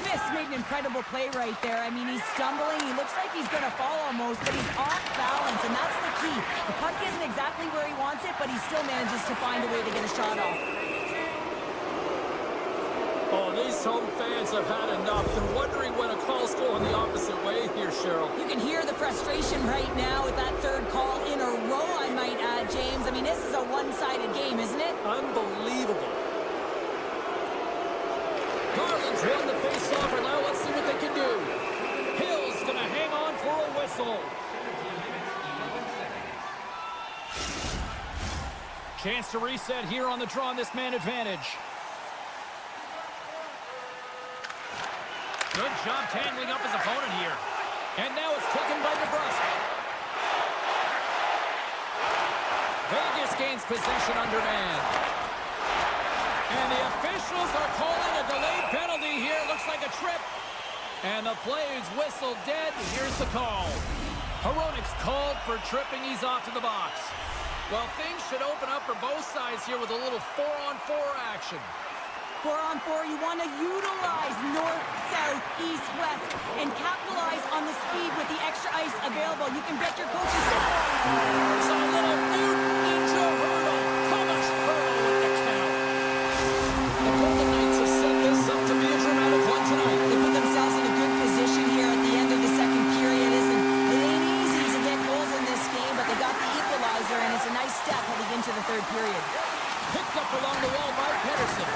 Smith's made an incredible play right there. I mean, he's stumbling. He looks like he's going to fall almost, but he's off balance, and that's the key. The puck isn't exactly where he wants it, but he still manages to find a way to get a shot off. Oh, these home fans have had enough. They're wondering when a call's going the opposite way here, Cheryl. You can hear the frustration right now with that third call in a row, I might add, James. I mean, this is a one-sided game, isn't it? Unbelievable. Garland's won the face-off, and now let's see what they can do. Hill's going to hang on for a whistle. Chance to reset here on the draw on this man advantage. Good job tangling up his opponent here. And now it's taken by DeBrusque. Vegas gains possession under man. And the officials are calling a delayed penalty here. Looks like a trip. And the play is whistled dead. Here's the call. Hronik's called for tripping. He's off to the box. Well, things should open up for both sides here with a little 4-on-4 action. 4-on-4, you want to utilize north, south, east, west, and capitalize on the speed with the extra ice available. You can bet your coaches. It's a little Mutant Ninja hurdle. Thomas hurdle with the count. The Golden Knights have set this up to be a dramatic one tonight. They put themselves in a good position here at the end of the second period. Listen, it ain't easy to get goals in this game, but they got the equalizer, and it's a nice step heading into the third period. Picked up along the wall by Pedersen.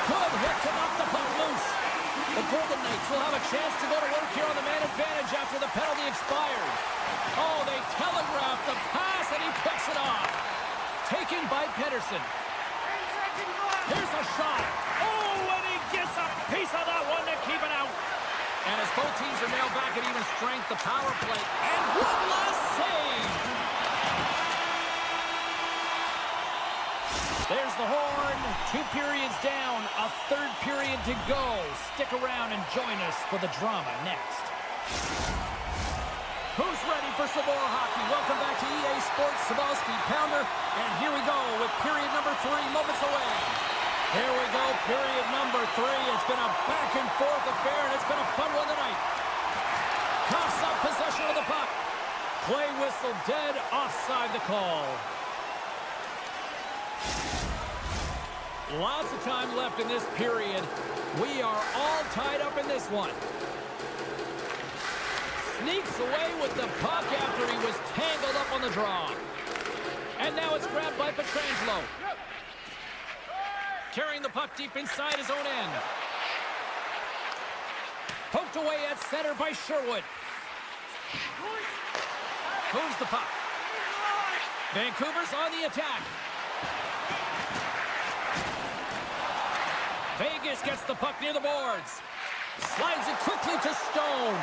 Good hit to knock the puck loose. The Golden Knights will have a chance to go to work here on the man advantage after the penalty expired. Oh, they telegraphed the pass, and he picks it off. Taken by Pedersen. Here's a shot. Oh, and he gets a piece of that one to keep it out. And as both teams are nailed back at even strength, the power play. And one last save. There's the horn. 2 periods down. A third period to go. Stick around and join us for the drama next. Who's ready for some more hockey? Welcome back to EA Sports Sabalski Pounder. And here we go with period number 3 moments away. Here we go, period number 3. It's been a back and forth affair, and it's been a fun one tonight. Coughs up possession of the puck. Play whistle dead, offside the call. Lots of time left in this period. We are all tied up in this one. sneaks away with the puck after he was tangled up on the draw. And now it's grabbed by Pietrangelo. Carrying the puck deep inside his own end. Poked away at center by Sherwood. Moves the puck. Vancouver's on the attack. Vegas gets the puck near the boards. Slides it quickly to Stone.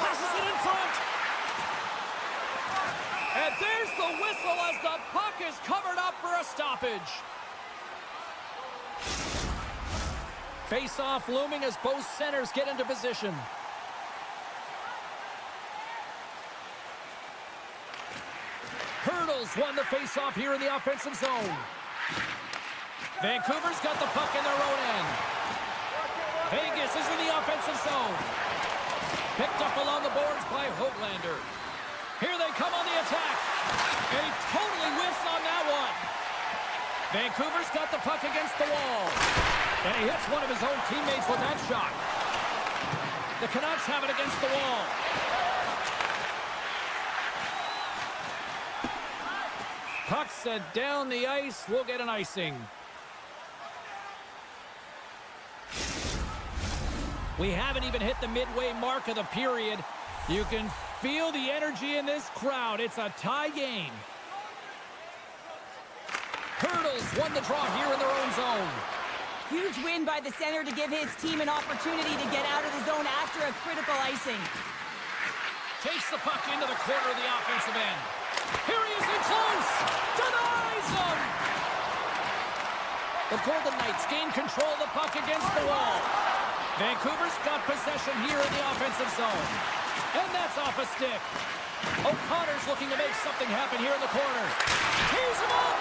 Passes it in front. And there's the whistle as the puck is covered up for a stoppage. Face-off looming as both centers get into position. Hurdles won the face-off here in the offensive zone. Vancouver's got the puck in their own end. Vegas is in the offensive zone. Picked up along the boards by Hoglander. Here they come on the attack. And he totally whiffs on that one. Vancouver's got the puck against the wall. And he hits one of his own teammates with that shot. The Canucks have it against the wall. Puck set down the ice. We'll get an icing. We haven't even hit the midway mark of the period. You can feel the energy in this crowd. It's a tie game. Hurdles won the draw here in their own zone. Huge win by the center to give his team an opportunity to get out of the zone after a critical icing. Takes the puck into the corner of the offensive end. Here he is in close. Denies him. The Golden Knights gain control of the puck against the wall. Vancouver's got possession here in the offensive zone. And that's off a stick. O'Connor's looking to make something happen here in the corner. Tees him up.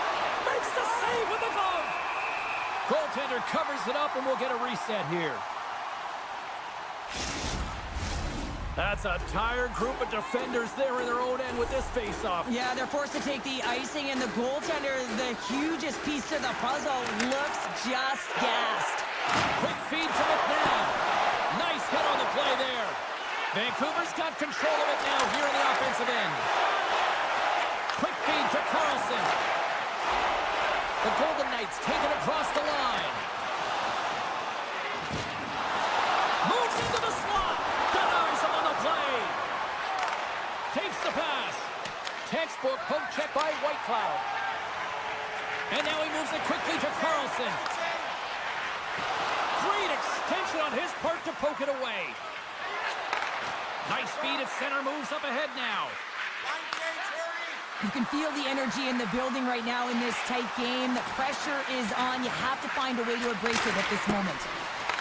Makes the save with the glove. Goaltender covers it up and we'll get a reset here. That's a tired group of defenders there in their own end with this face-off. Yeah, they're forced to take the icing, and the goaltender, the hugest piece to the puzzle, looks just gassed. Quick feed to McNabb. Nice hit on the play there. Vancouver's got control of it now here in the offensive end. Quick feed to Carlson. The Golden Knights take it across the line. Moves into the slot. Denies him on the play. Takes the pass. Textbook poke check by Whitecloud. And now he moves it quickly to Carlson. Great extension on his part to poke it away. Nice feed at center, moves up ahead now. You can feel the energy in the building right now in this tight game. The pressure is on. You have to find a way to embrace it at this moment.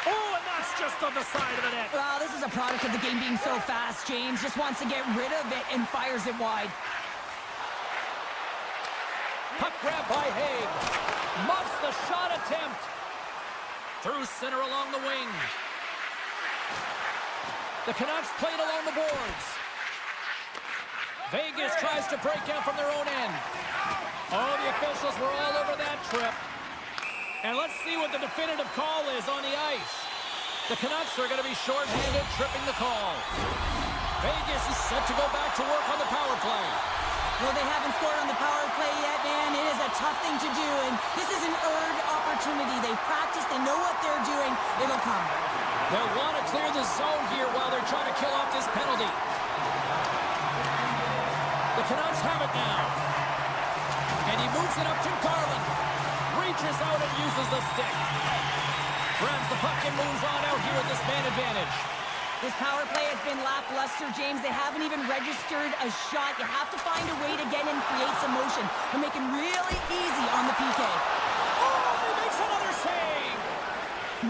Oh, and that's just on the side of the net. Well, this is a product of the game being so fast. James just wants to get rid of it and fires it wide. Puck grab by Haig. Muffs the shot attempt. Through center along the wing. The Canucks played along the boards. Vegas tries to break out from their own end. Oh, the officials were all over that trip. And let's see what the definitive call is on the ice. The Canucks are going to be shorthanded, tripping the call. Vegas is set to go back to work on the power play. Well, they haven't scored on the power play yet, man. It is a tough thing to do, and this is an earned opportunity. They've practiced. They know what they're doing. It'll come. They'll want to clear the zone here while they're trying to kill off this penalty. The Canucks have it now. And he moves it up to Garland. Reaches out and uses the stick. Grabs the puck and moves on out here with this man advantage. This power play has been lackluster, James. They haven't even registered a shot. You have to find a way to get in, create some motion, and make it really easy on the PK. Oh, he makes another save!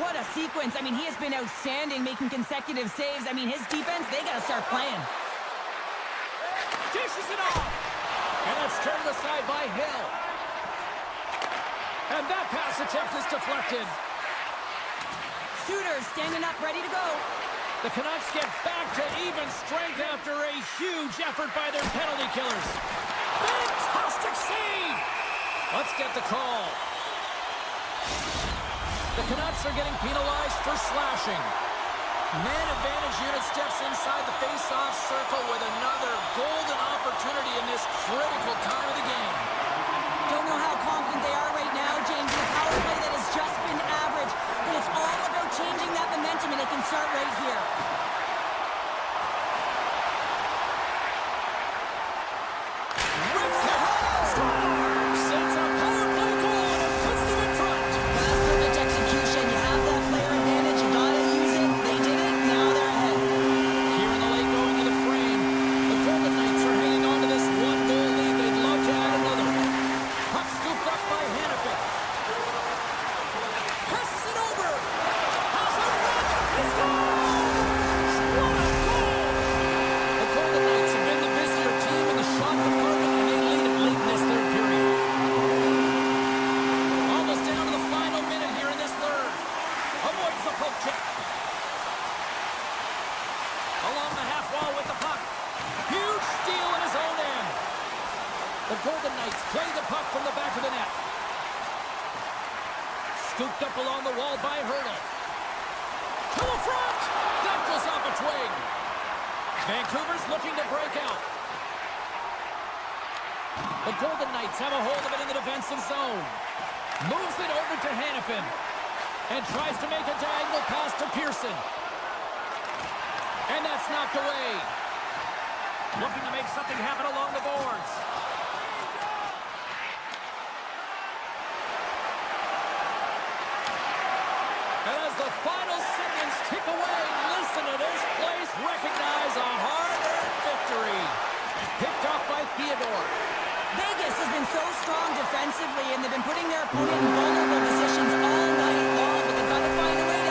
What a sequence. I mean, he has been outstanding, making consecutive saves. I mean, his defense, they got to start playing. Dishes it off. And it's turned aside by Hill. And that pass attempt is deflected. Suter standing up, ready to go. The Canucks get back to even strength after a huge effort by their penalty killers. Fantastic save! Let's get the call. The Canucks are getting penalized for slashing. Man advantage unit steps inside the face-off circle with another golden opportunity in this critical time of the game. Don't know how confident they are right now, James. The power play that has just been average, but it's all about changing that momentum, and it can start right here. Rips it home, scores! It's a power play goal, and it puts them in front. That's perfect execution. You have that player advantage. You gotta use it. They did it. Now they're ahead. Here in the late going to the frame, the Golden Knights are hanging on to this one-goal lead. They'd love to add another. Puck scooped up by Hannafin. Passes it over. Pass in front. He scores! What a goal! The Golden Knights have been the busier team in the shot department, and they lead it late in this third period. Almost down to the final minute here in this third. Avoids the poke check. Along the half wall with the puck. Huge steal in his own end. The Golden Knights play the puck from the back of the net. Scooped up along the wall by Hurdle. To the front! That goes off a twig. Vancouver's looking to break out. The Golden Knights have a hold of it in the defensive zone. Moves it over to Hannafin. And tries to make a diagonal pass to Pearson. And that's knocked away. Looking to make something happen along the boards. As the final seconds tick away, listen to this place recognize a hard-earned victory. Picked up by Theodore. Vegas has been so strong defensively, and they've been putting their opponent in vulnerable positions all night long, but they've got to find a way to